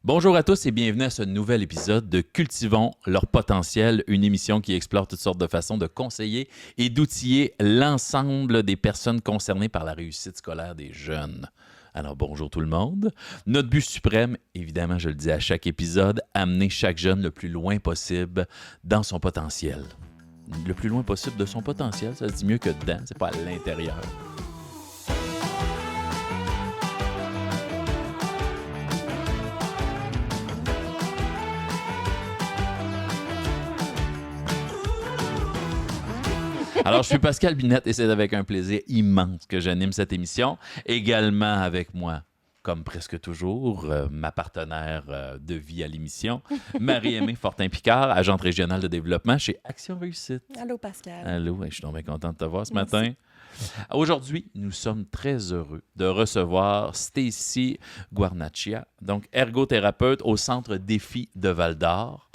Bonjour à tous et bienvenue à ce nouvel épisode de Cultivons leur potentiel, une émission qui explore toutes sortes de façons de conseiller et d'outiller l'ensemble des personnes concernées par la réussite scolaire des jeunes. Alors bonjour tout le monde. Notre but suprême, évidemment, je le dis à chaque épisode, amener chaque jeune le plus loin possible dans son potentiel. Le plus loin possible de son potentiel, ça se dit mieux que dedans, c'est pas à l'intérieur. Alors, je suis Pascal Binette et c'est avec un plaisir immense que j'anime cette émission. Également avec moi, comme presque toujours, ma partenaire de vie à l'émission, Marie-Aimée Fortin-Picard, agente régionale de développement chez Action Réussite. Allô, Pascal. Allô, je suis donc bien content de te voir ce Merci. matin. Aujourd'hui, nous sommes très heureux de recevoir Stacy Guarnaccia, donc ergothérapeute au Centre Défi de Val-d'Or.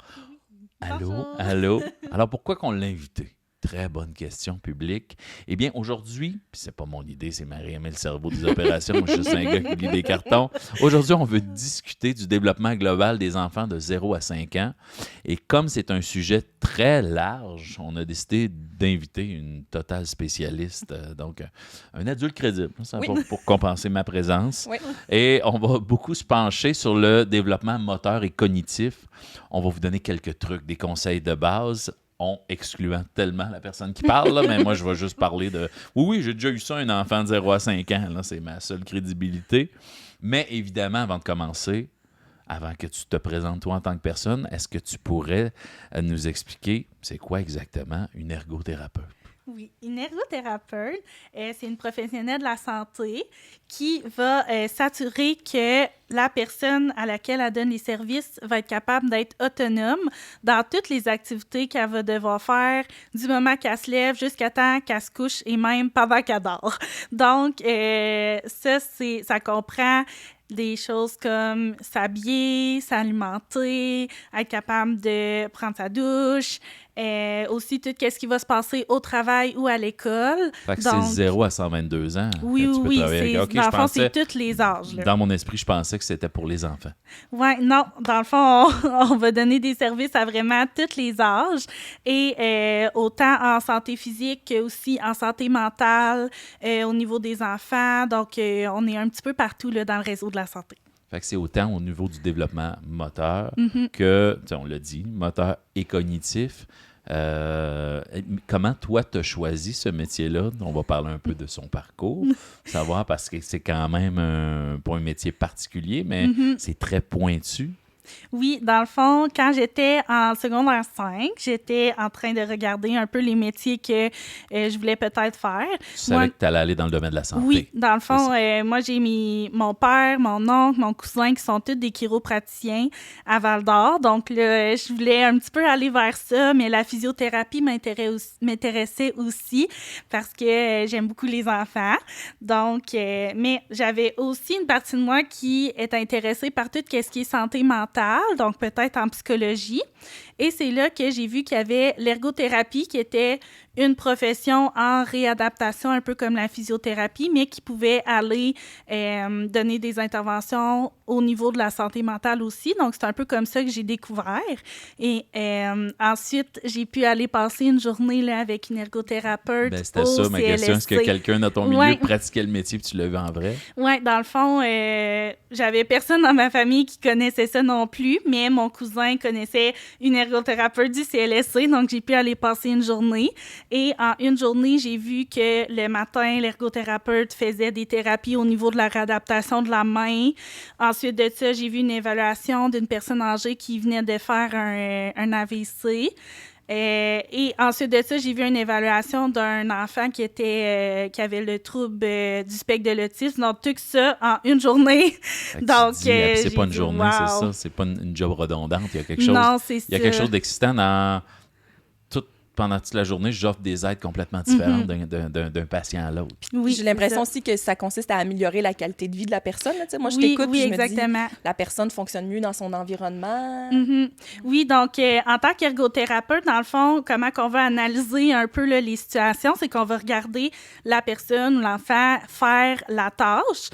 Allô, Bonjour. allô. Alors, pourquoi qu'on l'a invité? Très bonne question publique. Eh bien, aujourd'hui, puis c'est pas mon idée, c'est Marie-Aimée le cerveau des opérations, moi je suis juste un gars qui lit des cartons. Aujourd'hui, on veut discuter du développement global des enfants de 0 à 5 ans. Et comme c'est un sujet très large, on a décidé d'inviter une totale spécialiste, donc un adulte crédible, ça, Oui. pour compenser ma présence. Oui. Et on va beaucoup se pencher sur le développement moteur et cognitif. On va vous donner quelques trucs, des conseils de base, excluant tellement la personne qui parle, là, mais moi, je vais juste parler de... Oui, j'ai déjà eu ça, un enfant de 0 à 5 ans, là, c'est ma seule crédibilité. Mais évidemment, avant de commencer, avant que tu te présentes toi en tant que personne, est-ce que tu pourrais nous expliquer c'est quoi exactement une ergothérapeute? Oui, une ergothérapeute, c'est une professionnelle de la santé qui va s'assurer que la personne à laquelle elle donne les services va être capable d'être autonome dans toutes les activités qu'elle va devoir faire du moment qu'elle se lève jusqu'à temps qu'elle se couche et même pendant qu'elle dort. Donc, ça comprend des choses comme s'habiller, s'alimenter, être capable de prendre sa douche, aussi tout ce qui va se passer au travail ou à l'école. Fait que Donc, c'est 0 à 122 ans. Oui, que tu peux oui, travailler avec. OK, dans je le fond, pensais, c'est tous les âges. Là. dans mon esprit, je pensais que c'était pour les enfants. Oui, non, dans le fond, on va donner des services à vraiment tous les âges et autant en santé physique que aussi en santé mentale au niveau des enfants. Donc, on est un petit peu partout là, dans le réseau de la santé. Fait que c'est autant au niveau du développement moteur que, on l'a dit, moteur et cognitif. Comment toi, tu as choisi ce métier-là? On va parler un peu de son parcours, savoir parce que c'est quand même pas un métier particulier, mais c'est très pointu. Oui, dans le fond, quand j'étais en secondaire 5, j'étais en train de regarder un peu les métiers que je voulais peut-être faire. Tu savais que tu allais aller dans le domaine de la santé. Oui, dans le fond, moi, j'ai mon père, mon oncle, mon cousin qui sont tous des chiropraticiens à Val-d'Or. Donc, là, je voulais un petit peu aller vers ça, mais la physiothérapie m'intéressait aussi parce que j'aime beaucoup les enfants. Donc, mais j'avais aussi une partie de moi qui est intéressée par tout ce qui est santé mentale, donc peut-être en psychologie. Et c'est là que j'ai vu qu'il y avait l'ergothérapie qui était une profession en réadaptation, un peu comme la physiothérapie, mais qui pouvait aller donner des interventions au niveau de la santé mentale aussi. Donc, c'est un peu comme ça que j'ai découvert. Et ensuite, j'ai pu aller passer une journée là, avec une ergothérapeute C'était au ça ma question. Est-ce que CLSC. quelqu'un dans ton milieu Ouais. pratiquait le métier et tu l'as vu en vrai? Oui, dans le fond, j'avais personne dans ma famille qui connaissait ça non plus, mais mon cousin connaissait une ergothérapeute du CLSC, donc j'ai pu aller passer une journée. Et en une journée, j'ai vu que le matin, l'ergothérapeute faisait des thérapies au niveau de la réadaptation de la main. Ensuite de ça, j'ai vu une évaluation d'une personne âgée qui venait de faire un AVC. Et ensuite de ça, j'ai vu une évaluation d'un enfant qui avait le trouble du spectre de l'autisme. Donc, tout ça en une journée. Fait que Donc, tu dis, c'est j'ai pas une dit, journée, wow. c'est ça. C'est pas une job redondante. Il y a quelque chose, Non, c'est ça. il y a quelque chose d'excitant dans pendant toute la journée, j'offre des aides complètement différentes d'un patient à l'autre. Oui, J'ai l'impression aussi que ça consiste à améliorer la qualité de vie de la personne. Là, moi, je oui, t'écoute oui, et je me exactement. dis la personne fonctionne mieux dans son environnement. Mm-hmm. Oui, donc en tant qu'ergothérapeute, dans le fond, comment qu'on va analyser un peu là, les situations, c'est qu'on va regarder la personne ou l'enfant faire la tâche.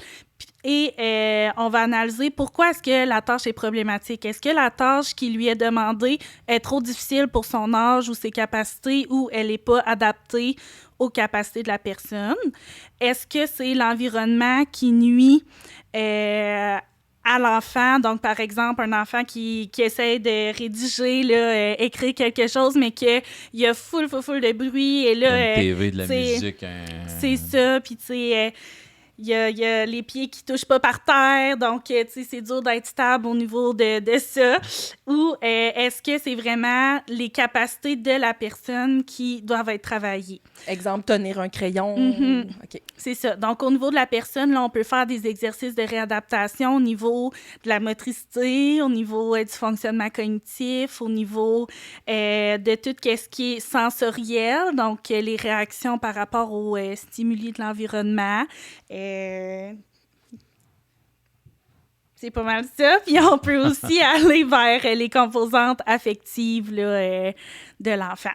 Et on va analyser pourquoi est-ce que la tâche est problématique. Est-ce que la tâche qui lui est demandée est trop difficile pour son âge ou ses capacités ou elle n'est pas adaptée aux capacités de la personne? Est-ce que c'est l'environnement qui nuit à l'enfant? Donc, par exemple, un enfant qui essaie de rédiger, là, écrire quelque chose, mais qu'il y a full de bruit. Et là, une TV, de la musique. C'est ça. Puis, tu sais... Il y a les pieds qui touchent pas par terre, donc tu sais, c'est dur d'être stable au niveau de ça. Ou est-ce que c'est vraiment les capacités de la personne qui doivent être travaillées? Exemple, tenir un crayon. Mm-hmm. OK. C'est ça. Donc, au niveau de la personne, là, on peut faire des exercices de réadaptation au niveau de la motricité, au niveau du fonctionnement cognitif, au niveau de tout ce qui est sensoriel, donc les réactions par rapport aux stimuli de l'environnement. C'est pas mal ça. Puis on peut aussi aller vers les composantes affectives là, de l'enfant.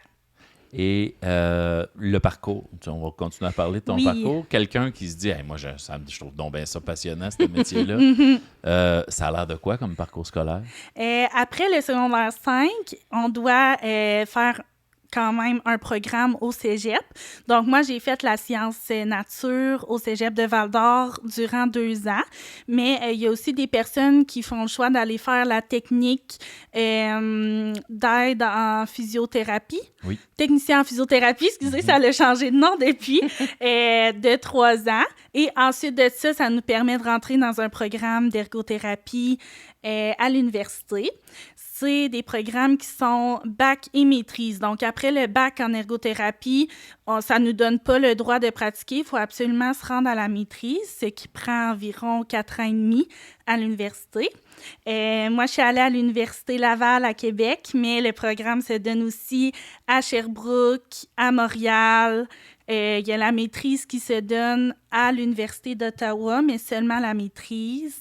Et le parcours, on va continuer à parler de ton parcours. Quelqu'un qui se dit hey, « moi, je trouve donc bien ça passionnant, ce métier-là. Ça a l'air de quoi comme parcours scolaire? Après le secondaire 5, on doit faire quand même un programme au cégep. Donc, moi, j'ai fait la science nature au cégep de Val-d'Or durant 2 ans, mais il y a aussi des personnes qui font le choix d'aller faire la technique d'aide en physiothérapie. Oui. Technicien en physiothérapie, excusez, ça a changé de nom depuis, de 3 ans. Et ensuite de ça, ça nous permet de rentrer dans un programme d'ergothérapie à l'université. C'est des programmes qui sont bac et maîtrise. Donc, après le bac en ergothérapie, ça ne nous donne pas le droit de pratiquer. Il faut absolument se rendre à la maîtrise, ce qui prend environ 4 ans et demi à l'université. Moi, je suis allée à l'Université Laval à Québec, mais le programme se donne aussi à Sherbrooke, à Montréal. Il y a la maîtrise qui se donne à l'Université d'Ottawa, mais seulement la maîtrise.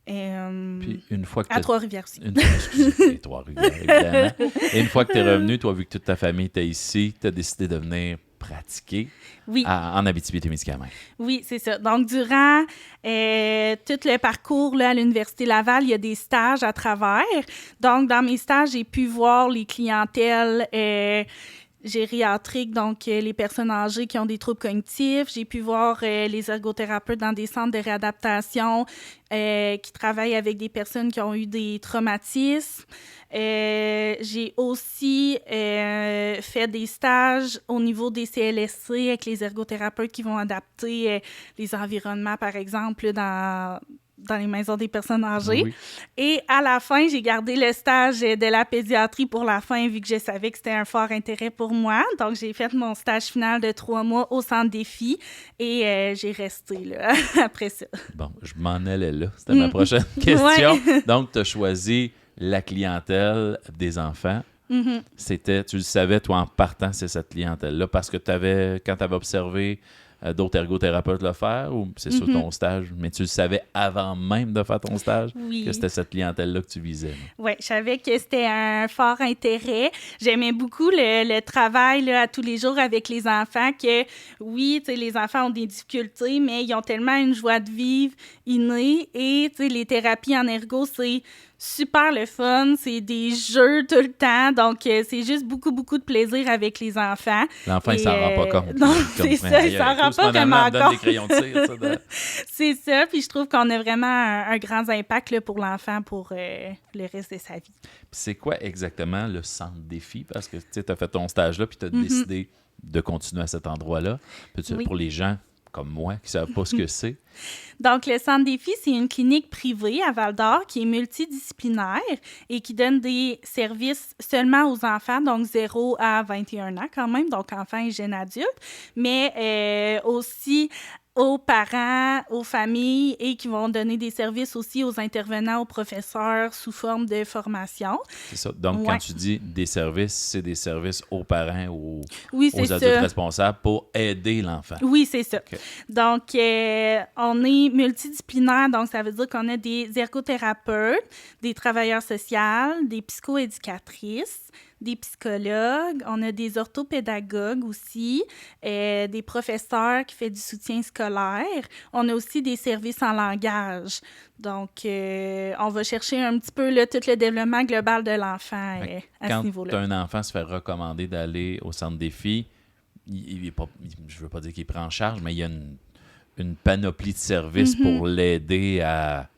Puis une fois que à Trois-Rivières aussi. Excusez, Trois-Rivières, évidemment. Et une fois que tu es revenu, toi, vu que toute ta famille était ici, tu as décidé de venir pratiquer en Abitibi-Témiscamingue. Oui, c'est ça. Donc, durant tout le parcours là, à l'Université Laval, il y a des stages à travers. Donc, dans mes stages, j'ai pu voir les clientèles gériatriques, donc les personnes âgées qui ont des troubles cognitifs. J'ai pu voir les ergothérapeutes dans des centres de réadaptation qui travaillent avec des personnes qui ont eu des traumatismes. J'ai aussi fait des stages au niveau des CLSC avec les ergothérapeutes qui vont adapter les environnements, par exemple, dans les maisons des personnes âgées. Oui. Et à la fin, j'ai gardé le stage de la pédiatrie pour la fin, vu que je savais que c'était un fort intérêt pour moi. Donc, j'ai fait mon stage final de 3 mois au Centre Défi et j'ai resté là après ça. Bon, je m'en allais là. C'était ma prochaine question. Ouais. Donc, tu as choisi la clientèle des enfants. Mm-hmm. Tu le savais, toi, en partant, c'est cette clientèle-là, parce que quand tu avais observé d'autres ergothérapeutes le faire, ou c'est sur ton stage, mais tu le savais avant même de faire ton stage, que c'était cette clientèle-là que tu visais. Oui, je savais que c'était un fort intérêt. J'aimais beaucoup le travail là, à tous les jours avec les enfants, que oui, les enfants ont des difficultés, mais ils ont tellement une joie de vivre innée, et les thérapies en ergo, c'est super le fun, c'est des jeux tout le temps, donc c'est juste beaucoup de plaisir avec les enfants. L'enfant, il s'en rend pas compte. Non, c'est ça, il s'en rend pas vraiment compte. Des crayons de cire, c'est ça, puis je trouve qu'on a vraiment un grand impact là, pour l'enfant pour le reste de sa vie. Puis c'est quoi exactement le centre défi? Parce que tu as fait ton stage là, puis tu as décidé de continuer à cet endroit-là. Pour les gens comme moi qui ne savent pas ce que c'est. Donc, le Centre Défi, c'est une clinique privée à Val-d'Or qui est multidisciplinaire et qui donne des services seulement aux enfants, donc 0 à 21 ans quand même, donc enfants et jeunes adultes, mais aussi aux parents, aux familles, et qui vont donner des services aussi aux intervenants, aux professeurs sous forme de formation. C'est ça. Donc, quand tu dis des services, c'est des services aux parents ou aux adultes responsables pour aider l'enfant. Oui, c'est ça. Okay. Donc, on est multidisciplinaire, donc ça veut dire qu'on a des ergothérapeutes, des travailleurs sociaux, des psychoéducatrices, des psychologues, on a des orthopédagogues aussi, des professeurs qui font du soutien scolaire. On a aussi des services en langage. Donc, on va chercher un petit peu là, tout le développement global de l'enfant à ce niveau-là. Quand un enfant se fait recommander d'aller au centre défi, je ne veux pas dire qu'il prend en charge, mais il y a une panoplie de services pour l'aider à...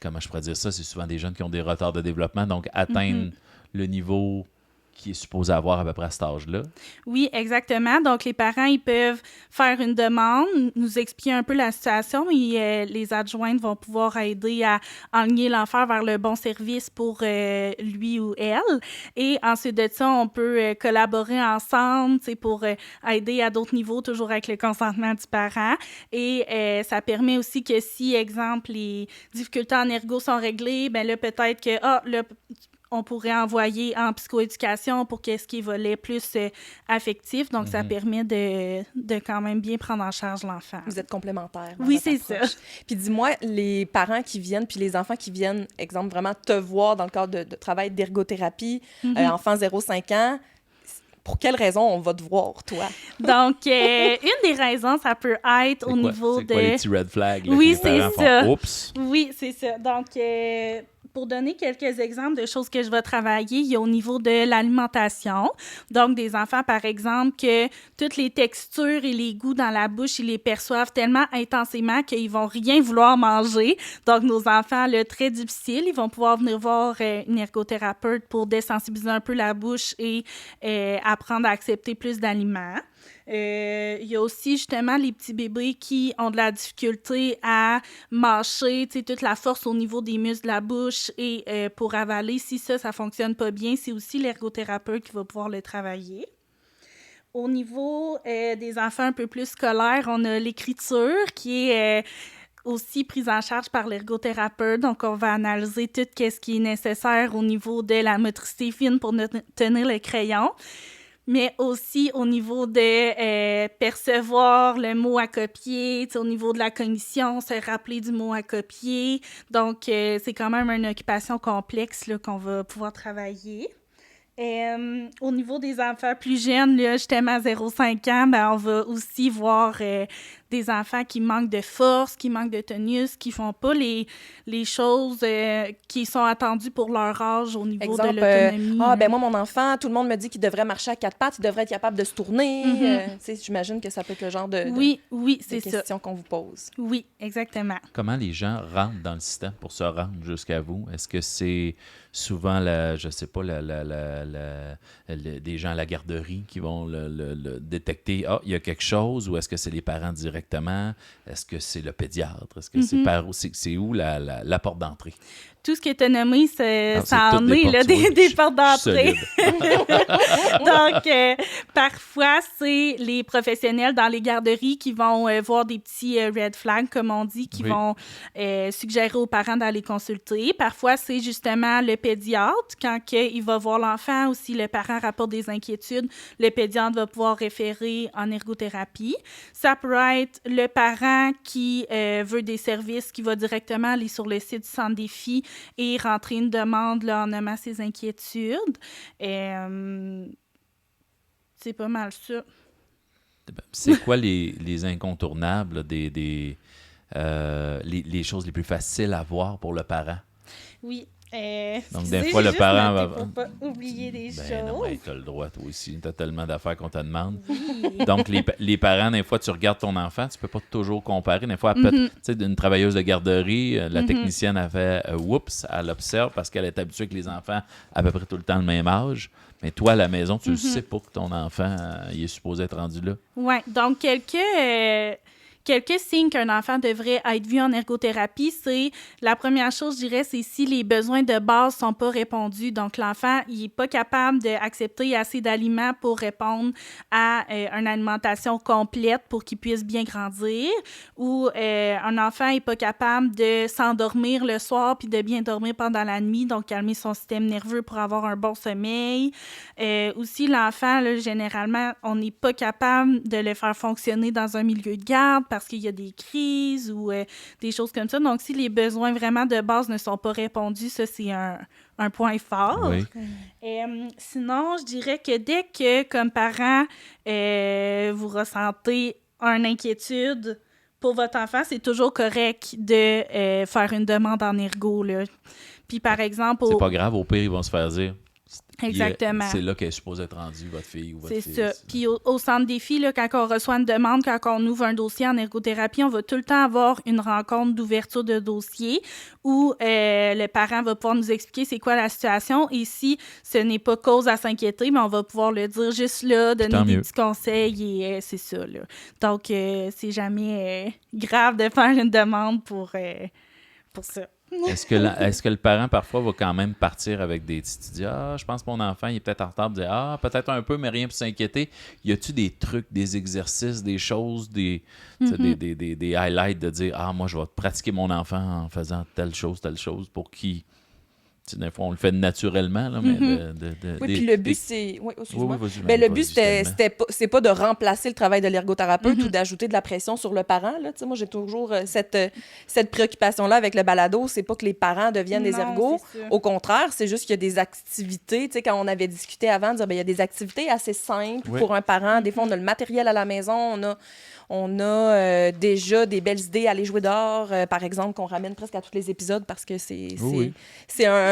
Comment je pourrais dire ça? C'est souvent des jeunes qui ont des retards de développement, donc atteindre le niveau qui est supposé avoir à peu près à cet âge-là. Oui, exactement. Donc, les parents, ils peuvent faire une demande, nous expliquer un peu la situation et les adjointes vont pouvoir aider à enligner l'enfant vers le bon service pour lui ou elle. Et ensuite de ça, on peut collaborer ensemble pour aider à d'autres niveaux, toujours avec le consentement du parent. Et ça permet aussi que si, exemple, les difficultés en ergo sont réglées, bien là, peut-être que, on pourrait envoyer en psychoéducation pour qu'est-ce qui est volet plus affectif. Donc, ça permet de quand même bien prendre en charge l'enfant. Vous êtes complémentaires. Oui, c'est ça. Puis dis-moi, les parents qui viennent, puis les enfants qui viennent, exemple, vraiment te voir dans le cadre de travail d'ergothérapie, enfants 0-5 ans, pour quelles raisons on va te voir, toi? Donc, une des raisons, ça peut être au niveau de... C'est quoi les petits red flags? Là, oui, que les parents c'est ça. Font, oups! Oui, c'est ça. Donc, pour donner quelques exemples de choses que je vais travailler, il y a au niveau de l'alimentation. Donc, des enfants, par exemple, que toutes les textures et les goûts dans la bouche, ils les perçoivent tellement intensément qu'ils vont rien vouloir manger. Donc, nos enfants, là, très difficile, ils vont pouvoir venir voir une ergothérapeute pour désensibiliser un peu la bouche et apprendre à accepter plus d'aliments. Il y a aussi justement les petits bébés qui ont de la difficulté à mâcher, tu sais, toute la force au niveau des muscles de la bouche et pour avaler. Si ça fonctionne pas bien, c'est aussi l'ergothérapeute qui va pouvoir le travailler. Au niveau des enfants un peu plus scolaires, on a l'écriture qui est aussi prise en charge par l'ergothérapeute. Donc, on va analyser tout ce qui est nécessaire au niveau de la motricité fine pour tenir le crayon, mais aussi au niveau de percevoir le mot à copier, au niveau de la cognition, se rappeler du mot à copier. Donc, c'est quand même une occupation complexe là, qu'on va pouvoir travailler. Au niveau des enfants plus jeunes, là, justement à 0-5 ans, ben, on va aussi voir des enfants qui manquent de force, qui manquent de tonus, qui font pas les choses qui sont attendues pour leur âge au niveau de l'autonomie. Ben moi, mon enfant, tout le monde me dit qu'il devrait marcher à 4 pattes, il devrait être capable de se tourner. J'imagine que ça peut être le genre de questions qu'on vous pose. Oui, exactement. Comment les gens rentrent dans le système pour se rendre jusqu'à vous? Est-ce que c'est souvent, des gens à la garderie qui vont le détecter? Ah, il y a quelque chose, ou est-ce que c'est les parents directement? Est-ce que c'est le pédiatre? Est-ce que c'est où la porte d'entrée? Tout ce qui est nommé, ça en est là, des portes d'entrée. Donc, parfois, c'est les professionnels dans les garderies qui vont voir des petits red flags, comme on dit, qui vont suggérer aux parents d'aller consulter. Parfois, c'est justement le pédiatre. Quand il va voir l'enfant ou si le parent rapporte des inquiétudes, le pédiatre va pouvoir référer en ergothérapie. Ça peut être le parent qui veut des services, qui va directement aller sur le site du Centre Défi et rentrer une demande là, en nommant ses inquiétudes. C'est pas mal ça. C'est quoi les incontournables, les choses les plus faciles à voir pour le parent? Oui. Donc, des fois, le parent va... Pour pas oublier des choses. Non, mais t'as le droit, toi aussi. T'as tellement d'affaires qu'on te demande. Oui. Donc, les parents, des fois, tu regardes ton enfant, tu peux pas toujours comparer. Des fois, tu sais, une travailleuse de garderie, la technicienne a fait oups, elle observe parce qu'elle est habituée que les enfants à peu près tout le temps le même âge. Mais toi, à la maison, tu ne sais pas que ton enfant il est supposé être rendu là. Oui. Donc, quelques signes qu'un enfant devrait être vu en ergothérapie, c'est la première chose, je dirais, c'est si les besoins de base sont pas répondus. Donc, l'enfant, il est pas capable d'accepter assez d'aliments pour répondre à une alimentation complète pour qu'il puisse bien grandir. Ou un enfant est pas capable de s'endormir le soir puis de bien dormir pendant la nuit, donc calmer son système nerveux pour avoir un bon sommeil. Aussi, l'enfant, là, généralement, on n'est pas capable de le faire fonctionner dans un milieu de garde parce parce qu'il y a des crises ou des choses comme ça. Donc, si les besoins vraiment de base ne sont pas répondus, ça, c'est un point fort. Oui. Sinon, je dirais que dès que, comme parent, vous ressentez une inquiétude pour votre enfant, c'est toujours correct de faire une demande en ergo, là. Puis, par exemple... C'est pas grave, au pire, ils vont se faire dire... Exactement. C'est là qu'elle est supposée être rendue, votre fille ou votre fils. C'est ça. Puis au centre défi, là, quand on reçoit une demande, quand on ouvre un dossier en ergothérapie, on va tout le temps avoir une rencontre d'ouverture de dossier où le parent va pouvoir nous expliquer c'est quoi la situation et si ce n'est pas cause à s'inquiéter, mais on va pouvoir le dire juste là, donner des petits conseils et c'est ça, là. Donc, c'est jamais grave de faire une demande pour ça. Est-ce que le parent, parfois, va quand même partir avec des petits dit je pense que mon enfant, il est peut-être en retard, dire peut-être un peu, mais rien pour s'inquiéter. Y a-tu des trucs, des exercices, des choses, des highlights de dire moi, je vais pratiquer mon enfant en faisant telle chose pour qu'il... Des fois, on le fait naturellement, là, mais puis le but, c'est... Oui, excuse-moi. Mais le but, c'est pas de remplacer le travail de l'ergothérapeute ou d'ajouter de la pression sur le parent, là. Moi, j'ai toujours cette préoccupation-là avec le balado. C'est pas que les parents deviennent des ergots. Au contraire, c'est juste qu'il y a des activités. Tu sais, quand on avait discuté avant, de dire, il y a des activités assez simples pour un parent. Des fois, on a le matériel à la maison, on a déjà des belles idées à aller jouer dehors, par exemple, qu'on ramène presque à tous les épisodes parce que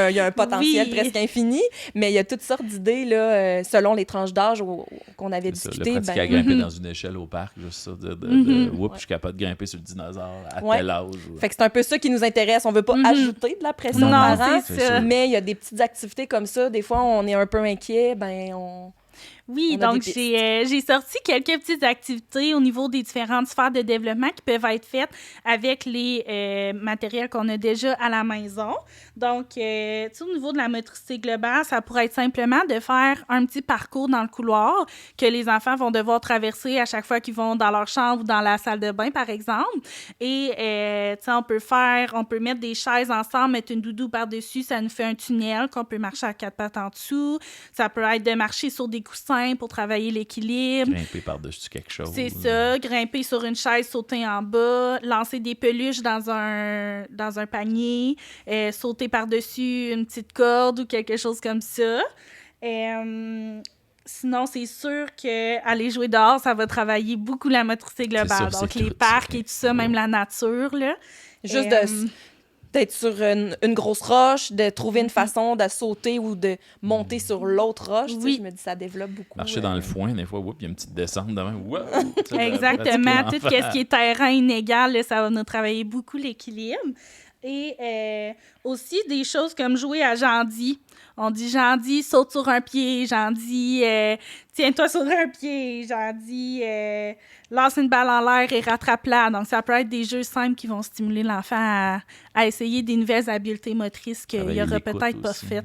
il y a un potentiel presque infini, mais il y a toutes sortes d'idées là, selon les tranches d'âge qu'on avait discuté. Le pratiquer à grimper dans une échelle au parc, juste ça, je suis capable de grimper sur le dinosaure à tel âge. Fait que c'est un peu ça qui nous intéresse. On veut pas ajouter de la pression aux parents, mais il y a des petites activités comme ça. Des fois, on est un peu inquiet, Oui, donc j'ai sorti quelques petites activités au niveau des différentes sphères de développement qui peuvent être faites avec les matériels qu'on a déjà à la maison. Donc, au niveau de la motricité globale, ça pourrait être simplement de faire un petit parcours dans le couloir que les enfants vont devoir traverser à chaque fois qu'ils vont dans leur chambre ou dans la salle de bain, par exemple. Et, on peut mettre des chaises ensemble, mettre une doudou par-dessus, ça nous fait un tunnel qu'on peut marcher à 4 pattes en dessous. Ça peut être de marcher sur des coussins pour travailler l'équilibre. Grimper par-dessus quelque chose. C'est ça, grimper sur une chaise, sauter en bas, lancer des peluches dans un panier, sauter par-dessus une petite corde ou quelque chose comme ça. Sinon, c'est sûr qu'aller jouer dehors, ça va travailler beaucoup la motricité globale. Donc, les parcs et tout ça, même la nature, là. Juste d'être sur une grosse roche, de trouver une façon de sauter ou de monter sur l'autre roche. Oui. Je me dis, ça développe beaucoup. Marcher dans le foin, des fois, il y a une petite descente devant. Exactement. Tout ce qui est terrain inégal, là, ça va nous travailler beaucoup l'équilibre. Et aussi des choses comme jouer à Jean-Dit. On dit Jean-Dit, saute sur un pied. Jean-Dit, tiens-toi sur un pied. Jean-Dit, lance une balle en l'air et rattrape-la. Donc, ça peut être des jeux simples qui vont stimuler l'enfant à essayer des nouvelles habiletés motrices qu'il n'aurait peut-être pas faites.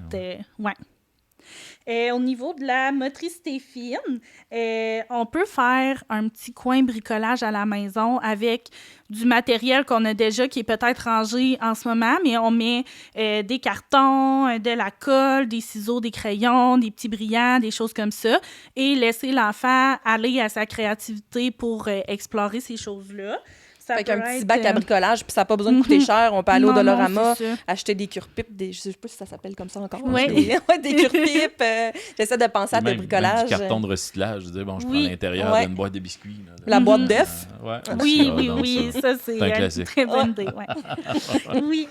Au niveau de la motricité fine, on peut faire un petit coin bricolage à la maison avec du matériel qu'on a déjà qui est peut-être rangé en ce moment, mais on met des cartons, de la colle, des ciseaux, des crayons, des petits brillants, des choses comme ça, et laisser l'enfant aller à sa créativité pour explorer ces choses-là. Avec un petit bac à bricolage, puis ça n'a pas besoin de coûter cher. On peut aller au Dollarama, acheter des cure-pipes, je ne sais pas si ça s'appelle comme ça encore. Oui. Des cure-pipes. J'essaie de penser à des bricolages. Même du carton de recyclage. Je dis, je prends l'intérieur d'une boîte de biscuits. La boîte d'œufs. Oui. Ça, c'est une très bonne idée. Oui.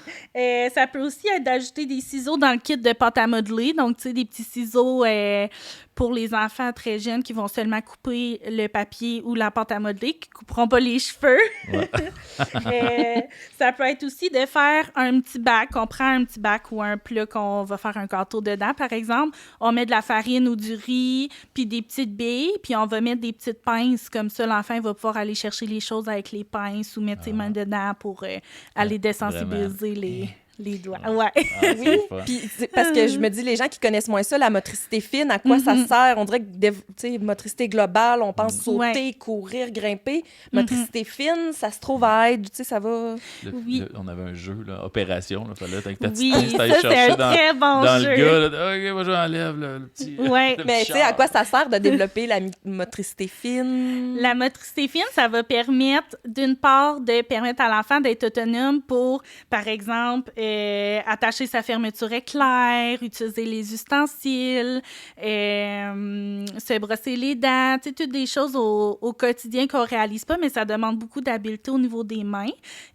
Ça peut aussi être d'ajouter des ciseaux dans le kit de pâte à modeler. Donc, tu sais, des petits ciseaux pour les enfants très jeunes qui vont seulement couper le papier ou la pâte à modeler, qui ne couperont pas les cheveux. Ouais. Ça peut être aussi de faire un petit bac. On prend un petit bac ou un plat qu'on va faire un gâteau dedans, par exemple. On met de la farine ou du riz, puis des petites billes, puis on va mettre des petites pinces. Comme ça, l'enfant va pouvoir aller chercher les choses avec les pinces ou mettre ses mains dedans pour aller désensibiliser les doigts. Ah. Ouais. Ah, Oui, fun. puis parce que je me dis, les gens qui connaissent moins ça, la motricité fine, à quoi ça sert? On dirait que, tu sais, motricité globale, on pense sauter, courir, grimper. Motricité fine, ça se trouve à être, tu sais, ça va... On avait un jeu, là, Opération, là, fallait avec ta petite Oui, pince, t'allais ça, c'est chercher un très bon dans jeu. le gars, là, OK, moi, j'enlève le petit... Ouais. le Mais petit tu sais, à char. quoi ça sert de développer la motricité fine? La motricité fine, ça va permettre, d'une part, de permettre à l'enfant d'être autonome pour, par exemple, attacher sa fermeture éclair, utiliser les ustensiles, se brosser les dents, tu sais, toutes des choses au quotidien qu'on réalise pas, mais ça demande beaucoup d'habileté au niveau des mains.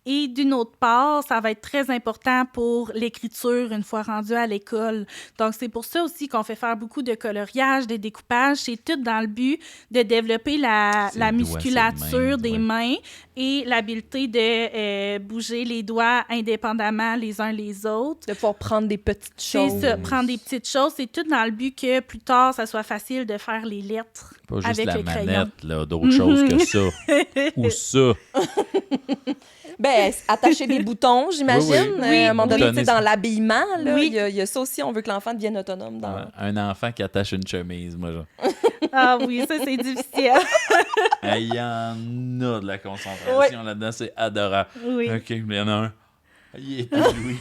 Et d'une autre part, ça va être très important pour l'écriture une fois rendu à l'école. Donc, c'est pour ça aussi qu'on fait faire beaucoup de coloriage, de découpage. C'est tout dans le but de développer la C'est le doigt, musculature c'est le main, des ouais. mains et l'habileté de bouger les doigts indépendamment les uns les autres. De pouvoir prendre des petites C'est choses. ça, prendre des petites choses. C'est tout dans le but que plus tard, ça soit facile de faire les lettres Pas juste avec la le crayon. manette, là, d'autres choses que ça. Ou ça. Ben, attacher des boutons, j'imagine. Oui, oui. À un moment donné, tu sais, Donner dans ça. l'habillement, là, Oui. il y a ça aussi. On veut que l'enfant devienne autonome. Dans... Ouais, un enfant qui attache une chemise, moi, genre. Ah oui, ça, c'est difficile. Il y en a de la concentration là-dedans, c'est adorable. Oui. OK, il y en a un. Il est ébloui.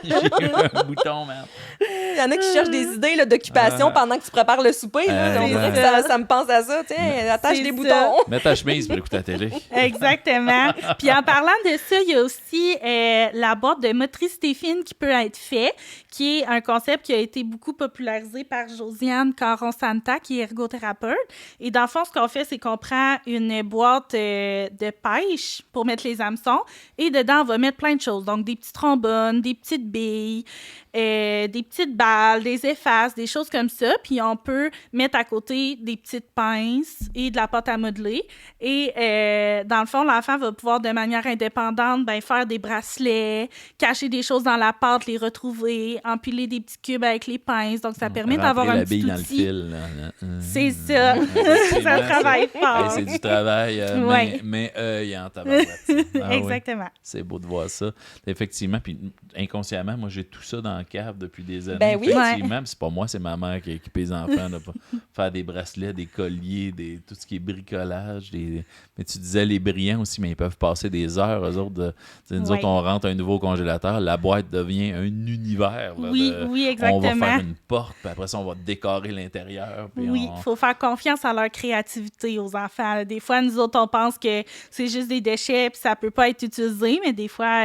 J'ai un bouton, man. Il y en a qui cherchent des idées là, d'occupation pendant que tu prépares le souper. Là. On dirait que ça me pense à ça. Tiens, attache C'est des ça. boutons. Mets ta chemise pour écouter la télé. Exactement. Puis en parlant de ça, il y a aussi la boîte de motricité fine qui peut être fait, qui est un concept qui a été beaucoup popularisé par Josiane Caron-Santa, qui est ergothérapeute. Et dans le fond, ce qu'on fait, c'est qu'on prend une boîte de pêche pour mettre les hameçons et dedans, on va mettre plein de choses. Donc, des petits trombones, des petites billes, des petites balles, des effaces, des choses comme ça. Puis on peut mettre à côté des petites pinces et de la pâte à modeler. Et dans le fond, l'enfant va pouvoir de manière indépendante faire des bracelets, cacher des choses dans la pâte, les retrouver, empiler des petits cubes avec les pinces. Donc, ça permet d'avoir Rentrer un la petit bille dans le outil. fil. Là. C'est ça. Ça travaille fort. C'est du travail, Ouais. mais il y a en tabarouette. Ça. Ah oui. Exactement. C'est beau de voir ça. Effectivement, puis inconsciemment, moi, j'ai tout ça dans la cave depuis des années. Ben oui. Effectivement, puis c'est pas moi, c'est ma mère qui a équipé les enfants là, pour faire des bracelets, des colliers, tout ce qui est bricolage. Mais tu disais les brillants aussi, mais ils peuvent passer des heures, eux autres. Nous autres, on rentre un nouveau congélateur, la boîte devient un univers. Là, Oui, exactement. On va faire une porte, puis après ça, on va décorer l'intérieur. Puis Oui, il faut faire confiance à leur créativité aux enfants. Des fois, nous autres, on pense que c'est juste des déchets puis ça peut pas être utilisé, mais des fois,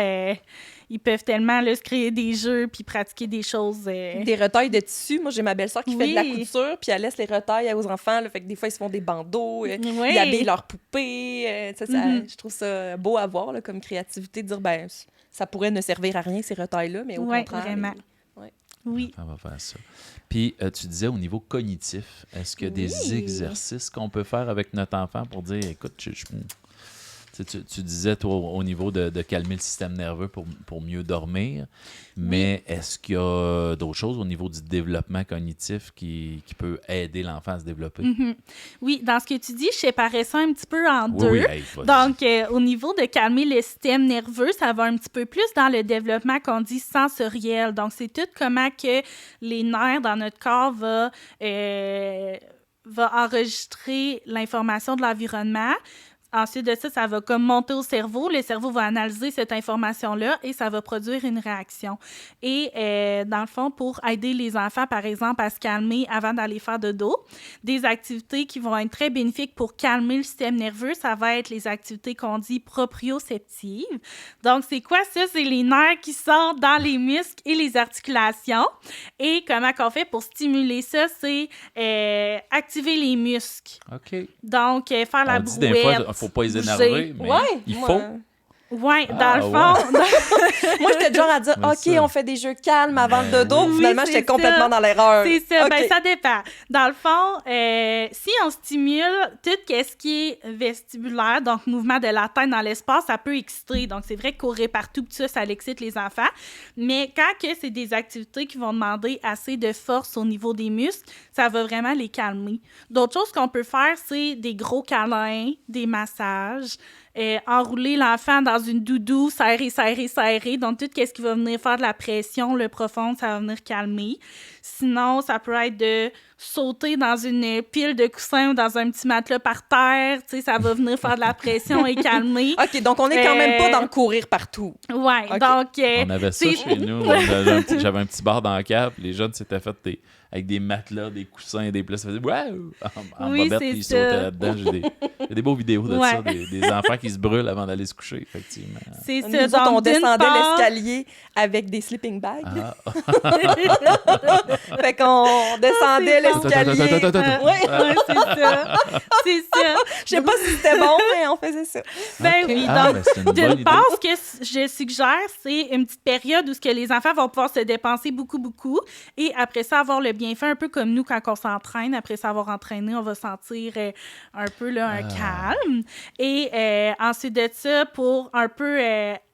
ils peuvent tellement là, se créer des jeux puis pratiquer des choses. Des retailles de tissu. Moi, j'ai ma belle-sœur qui fait de la Oui. couture, puis elle laisse les retailles aux enfants. Là, fait que des fois, ils se font des bandeaux, Oui. ils habillent leurs poupées. Je trouve ça beau à voir là, comme créativité, de dire, ben, ça pourrait ne servir à rien, ces retailles-là, mais au Oui, contraire. vraiment. Oui. On va faire ça. Puis, tu disais au niveau cognitif, est-ce qu'il y a des exercices qu'on peut faire avec notre enfant pour dire, écoute, tu disais, toi, au niveau de calmer le système nerveux pour mieux dormir, mais est-ce qu'il y a d'autres choses au niveau du développement cognitif qui peut aider l'enfant à se développer? Mm-hmm. Oui, dans ce que tu dis, je séparais ça un petit peu en deux. Oui, hey, Donc, au niveau de calmer le système nerveux, ça va un petit peu plus dans le développement qu'on dit sensoriel. Donc, c'est tout comment que les nerfs dans notre corps va enregistrer l'information de l'environnement. Ensuite de ça, ça va comme monter au cerveau. Le cerveau va analyser cette information-là et ça va produire une réaction. Et dans le fond, pour aider les enfants, par exemple, à se calmer avant d'aller faire dodo, des activités qui vont être très bénéfiques pour calmer le système nerveux, ça va être les activités qu'on dit proprioceptives. Donc, c'est quoi ça? C'est les nerfs qui sont dans les muscles et les articulations. Et comment qu'on fait pour stimuler ça? C'est activer les muscles. OK. Donc, faire la On dit brouette. des fois, faut pas les énerver, mais il faut. Oui, dans le fond. Moi, j'étais du genre à dire, Mais OK, ça. on fait des jeux calmes avant le dodo. oui. Finalement, Oui, j'étais c'est complètement ça. dans l'erreur. C'est ça. OK. Ben, ça dépend. Dans le fond, si on stimule tout ce qui est vestibulaire, donc mouvement de la tête dans l'espace, ça peut exciter. Donc, c'est vrai que courir partout, tout ça, ça l'excite les enfants. Mais quand que c'est des activités qui vont demander assez de force au niveau des muscles, ça va vraiment les calmer. D'autres choses qu'on peut faire, c'est des gros câlins, des massages. enrouler l'enfant dans une doudou, serrer. Donc, tout ce qui va venir faire de la pression, le profond, ça va venir calmer. Sinon, ça peut être de sauter dans une pile de coussins ou dans un petit matelas par terre. Tu sais, ça va venir faire de la pression et calmer. OK, donc on n'est quand même pas dans le courir partout. Ouais, Okay. donc... On avait ça chez nous. J'avais un petit bar dans le cave. Les jeunes s'étaient fait avec des matelas, des coussins et des places. Ils faisaient waouh! En bobette, puis ils sautaient là-dedans. J'ai des beaux vidéos de ça, des enfants qui se brûlent avant d'aller se coucher, effectivement. C'est ça. Nous autres, on descendait l'escalier avec des sleeping bags. Fait qu'on descendait l'escalier. Ouais, c'est ça. C'est ça. Je sais pas si c'était bon, mais on faisait ça. Ben oui, donc, d'une part, ce que je suggère, c'est une petite période où ce que les enfants vont pouvoir se dépenser beaucoup, et après ça, avoir le bienfait, un peu comme nous, quand on s'entraîne. Après s'avoir entraîné, on va sentir un peu là, un calme. Et ensuite de ça, pour un peu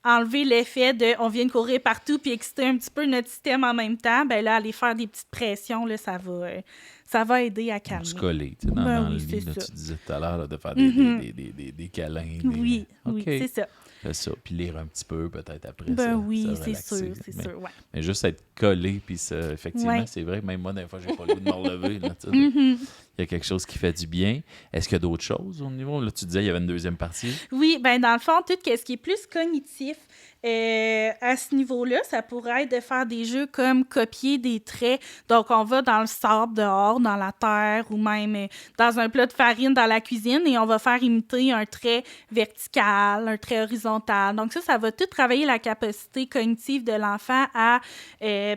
enlever l'effet de on vient de courir partout puis exciter un petit peu notre système en même temps, ben là, aller faire des petites pressions, là, ça va aider à calmer. Se coller, tu sais, dans le lit, là, tu disais tout à l'heure, là, de faire des câlins. Oui, c'est ça. Fais ça, puis lire un petit peu peut-être après. Oui, c'est sûr, ouais. Mais juste être collé, puis effectivement, c'est vrai, même moi, des fois, j'ai pas le goût de me relever. Là, il y a quelque chose qui fait du bien. Est-ce qu'il y a d'autres choses au niveau? Là, tu disais, il y avait une deuxième partie. Oui, bien, dans le fond, tout ce qui est plus cognitif, à ce niveau-là, ça pourrait être de faire des jeux comme copier des traits. Donc, on va dans le sable dehors, dans la terre, ou même dans un plat de farine dans la cuisine, et on va faire imiter un trait vertical, un trait horizontal. Donc, ça va tout travailler la capacité cognitive de l'enfant à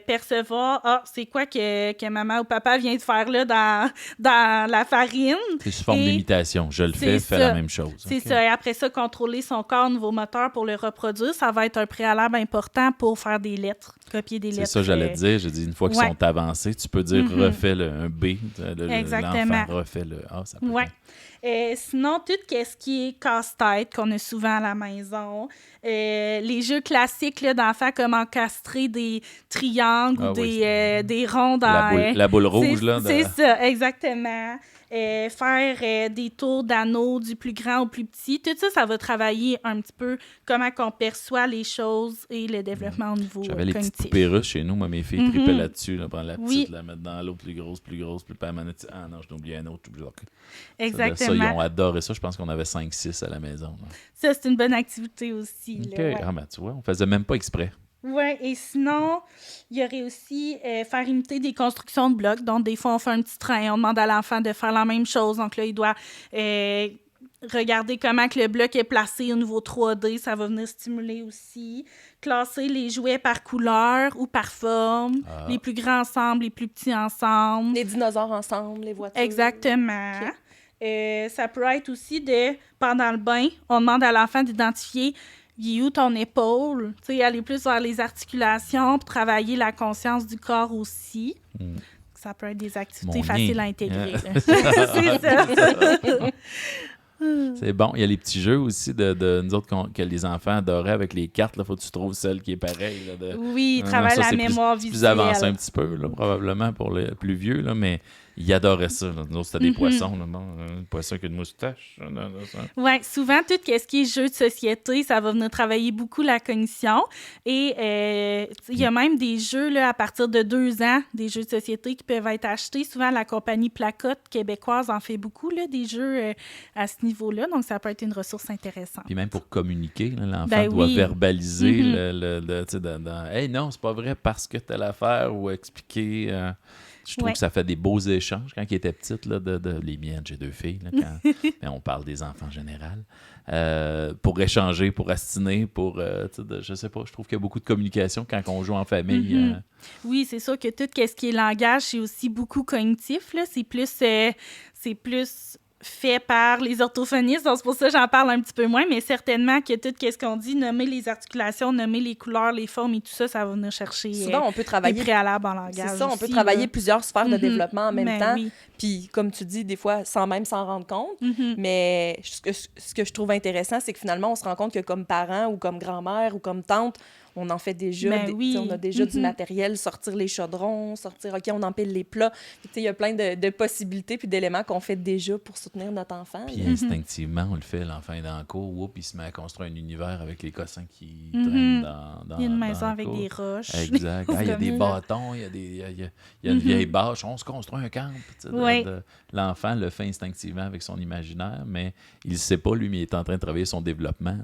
percevoir, c'est quoi que maman ou papa vient de faire là dans la farine. C'est sous forme d'imitation. Je le fais la même chose. C'est ça. Et après ça, contrôler son corps au niveau moteur pour le reproduire, ça va être un préalable important pour faire des lettres, copier des lettres. C'est ça, j'allais te dire. J'ai dit, une fois qu'ils sont avancés, tu peux dire refais un B. Exactement. L'enfant refait le A. Ça peut sinon, tout ce qui est casse-tête qu'on a souvent à la maison, les jeux classiques là, d'enfants comme encastrer des triangles ou des ronds dans... La boule rouge, là. C'est ça, exactement. Faire des tours d'anneaux du plus grand au plus petit. Tout ça, ça va travailler un petit peu comment on perçoit les choses et le développement au niveau J'avais les cognitif. petites poupées russes chez nous. Moi, mes filles tripaient là-dessus. Là, prendre la petite, la mettre dans l'eau plus grosse, plus pas manette. Ah non, je n'ai oublié un autre. Exactement. Ça, ils ont adoré ça. Je pense qu'on avait 5-6 à la maison. Là. Ça, c'est une bonne activité aussi. OK. Là, Ah, ben, tu vois, on faisait même pas exprès. Oui, et sinon, il y aurait aussi faire imiter des constructions de blocs. Donc, des fois, on fait un petit train, on demande à l'enfant de faire la même chose. Donc là, il doit regarder comment que le bloc est placé au niveau 3D. Ça va venir stimuler aussi. Classer les jouets par couleur ou par forme. Les plus grands ensemble, les plus petits ensemble. Les dinosaures ensemble, les voitures. Exactement. Okay. Ça peut être aussi pendant le bain, on demande à l'enfant d'identifier il est où ton épaule? Tu sais, aller plus vers les articulations pour travailler la conscience du corps aussi. Ça peut être des activités faciles à intégrer. C'est ça. C'est bon. Il y a les petits jeux aussi de nous autres que les enfants adoraient avec les cartes. Il faut que tu trouves celle qui est pareille. Là, oui, travaille la mémoire visuelle. C'est plus avancé un petit peu, là, probablement, pour les plus vieux, là, mais ils adoraient ça. Là. Nous autres, c'était des poissons. Là, non? Un poisson avec une moustache. Oui, souvent, tout ce qui est jeu de société, ça va venir travailler beaucoup la cognition. Et il y a même des jeux là, à partir de 2 ans, des jeux de société qui peuvent être achetés. Souvent, la compagnie Placotte québécoise en fait beaucoup, là, des jeux à ce niveau-là. Donc, ça peut être une ressource intéressante. Puis même pour communiquer, là, l'enfant doit verbaliser hey, non, c'est pas vrai parce que telle affaire ou expliquer... Je trouve que ça fait des beaux échanges. Quand ils étaient petites, là, les miennes, j'ai 2 filles, là, mais on parle des enfants en général, pour échanger, pour astiner, je sais pas, je trouve qu'il y a beaucoup de communication quand on joue en famille. Oui, c'est sûr que tout ce qui est langage, c'est aussi beaucoup cognitif. Là. C'est plus fait par les orthophonistes, donc c'est pour ça que j'en parle un petit peu moins, mais certainement que tout ce qu'on dit, nommer les articulations, nommer les couleurs, les formes et tout ça, ça va venir chercher souvent, on peut travailler des préalables en langage. C'est ça, on aussi, peut travailler plusieurs sphères de développement en même temps. Oui. Puis, comme tu dis, des fois, sans même s'en rendre compte. Mais ce que je trouve intéressant, c'est que finalement, on se rend compte que comme parent ou comme grand-mère ou comme tante, on en fait déjà. Ben oui. On a déjà du matériel, sortir les chaudrons, OK, on empile les plats. Il y a plein de possibilités puis d'éléments qu'on fait déjà pour soutenir notre enfant. Puis instinctivement, on le fait, l'enfant est dans le cours, il se met à construire un univers avec les cossins qui traînent dans il y a une maison le avec cours. des roches. Exact. Il y a des bâtons, il y a une vieille bâche, on se construit un camp. L'enfant le fait instinctivement avec son imaginaire, mais il ne sait pas, lui, mais il est en train de travailler son développement.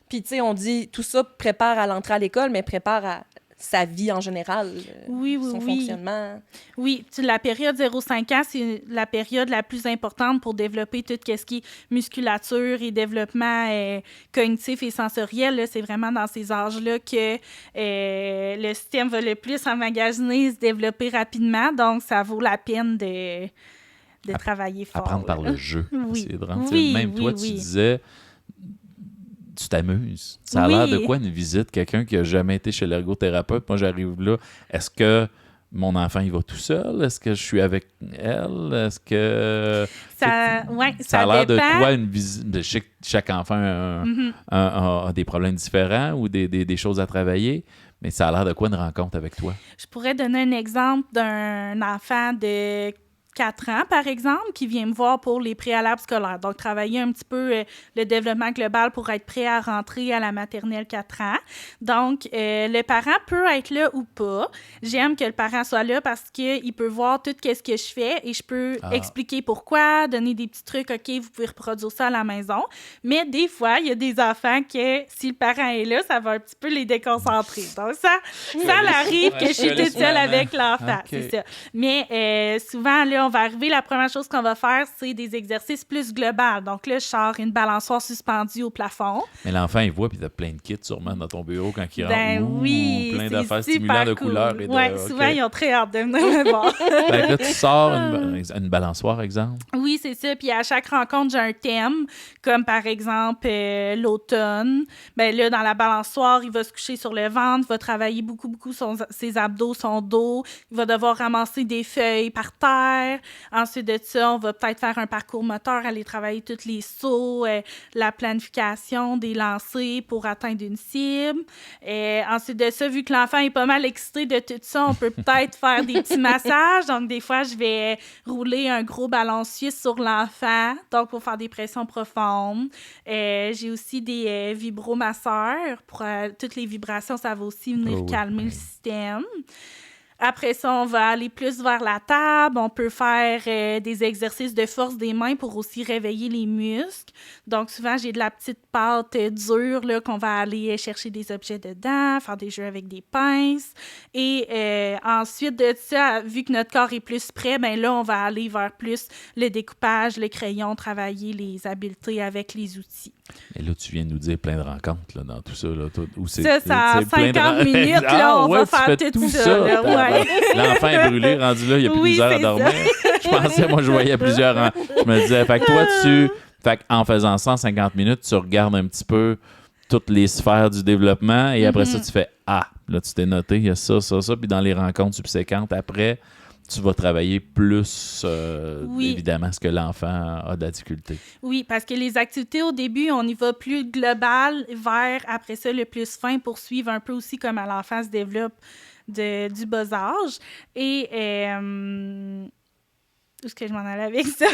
Puis, tu sais, on dit tout ça prépare à l'entrée à l'école, mais prépare à sa vie en général, son fonctionnement. Oui, la période 0-5 ans, c'est la période la plus importante pour développer tout ce qui est musculature et développement cognitif et sensoriel. Là, c'est vraiment dans ces âges-là que le système va le plus emmagasiner, se développer rapidement. Donc, ça vaut la peine de travailler fort. Apprendre par le jeu. Oui. Même toi, tu disais... Tu t'amuses. Ça a l'air de quoi une visite? Quelqu'un qui n'a jamais été chez l'ergothérapeute, moi j'arrive là, est-ce que mon enfant il va tout seul? Est-ce que je suis avec elle? Est-ce que... Ça a l'air dépend. de quoi une visite? Je sais que chaque enfant a des problèmes différents ou des choses à travailler, mais ça a l'air de quoi une rencontre avec toi? Je pourrais donner un exemple d'un enfant de 4 ans, par exemple, qui vient me voir pour les préalables scolaires. Donc, travailler un petit peu le développement global pour être prêt à rentrer à la maternelle 4 ans. Donc, le parent peut être là ou pas. J'aime que le parent soit là parce qu'il peut voir tout ce que je fais et je peux expliquer pourquoi, donner des petits trucs. OK, vous pouvez reproduire ça à la maison. Mais des fois, il y a des enfants que, si le parent est là, ça va un petit peu les déconcentrer. Donc, ça arrive que je suis toute seule avec l'enfant. Okay. C'est ça. Mais souvent, là, on va arriver, la première chose qu'on va faire, c'est des exercices plus globaux. Donc là, je sors une balançoire suspendue au plafond. Mais l'enfant, il voit, puis t'as plein de kits sûrement dans ton bureau quand il rentre. Oui, plein d'affaires stimulantes de couleurs. Oui, souvent, ils ont très hâte de venir me voir. Là, tu sors une balançoire, exemple. Oui, c'est ça. Puis à chaque rencontre, j'ai un thème, comme par exemple l'automne. Bien là, dans la balançoire, il va se coucher sur le ventre, il va travailler beaucoup ses abdos, son dos. Il va devoir ramasser des feuilles par terre. Ensuite de ça, on va peut-être faire un parcours moteur, aller travailler tous les sauts, la planification des lancers pour atteindre une cible. Ensuite de ça, vu que l'enfant est pas mal excité de tout ça, on peut peut-être faire des petits massages. Donc, des fois, je vais rouler un gros ballon suisse sur l'enfant, donc pour faire des pressions profondes. J'ai aussi des vibromasseurs. Pour toutes les vibrations, ça va aussi venir calmer le système. Après ça, on va aller plus vers la table. On peut faire des exercices de force des mains pour aussi réveiller les muscles. Donc, souvent, j'ai de la petite pâte dure là, qu'on va aller chercher des objets dedans, faire des jeux avec des pinces. Et ensuite de ça, vu que notre corps est plus prêt, bien là, on va aller vers plus le découpage, le crayon, travailler les habiletés avec les outils. Et là, tu viens de nous dire plein de rencontres là, dans tout ça. Là, où ça a 50 minutes, là, on va faire tout ça. Là, ouais. L'enfant est brûlé, rendu là, il n'y a plus d'10 heures à dormir. Je pensais, moi, je voyais plusieurs... Je me disais, fait que toi, en faisant ça en 50 minutes, tu regardes un petit peu toutes les sphères du développement et après ça, tu fais « Ah! » Là, tu t'es noté, il y a ça. Puis dans les rencontres subséquentes, après... tu vas travailler plus, évidemment, ce que l'enfant a de difficulté. Oui, parce que les activités, au début, on y va plus global vers, après ça, le plus fin pour suivre un peu aussi comment l'enfant se développe du bas âge. Et... où est-ce que je m'en allais avec ça?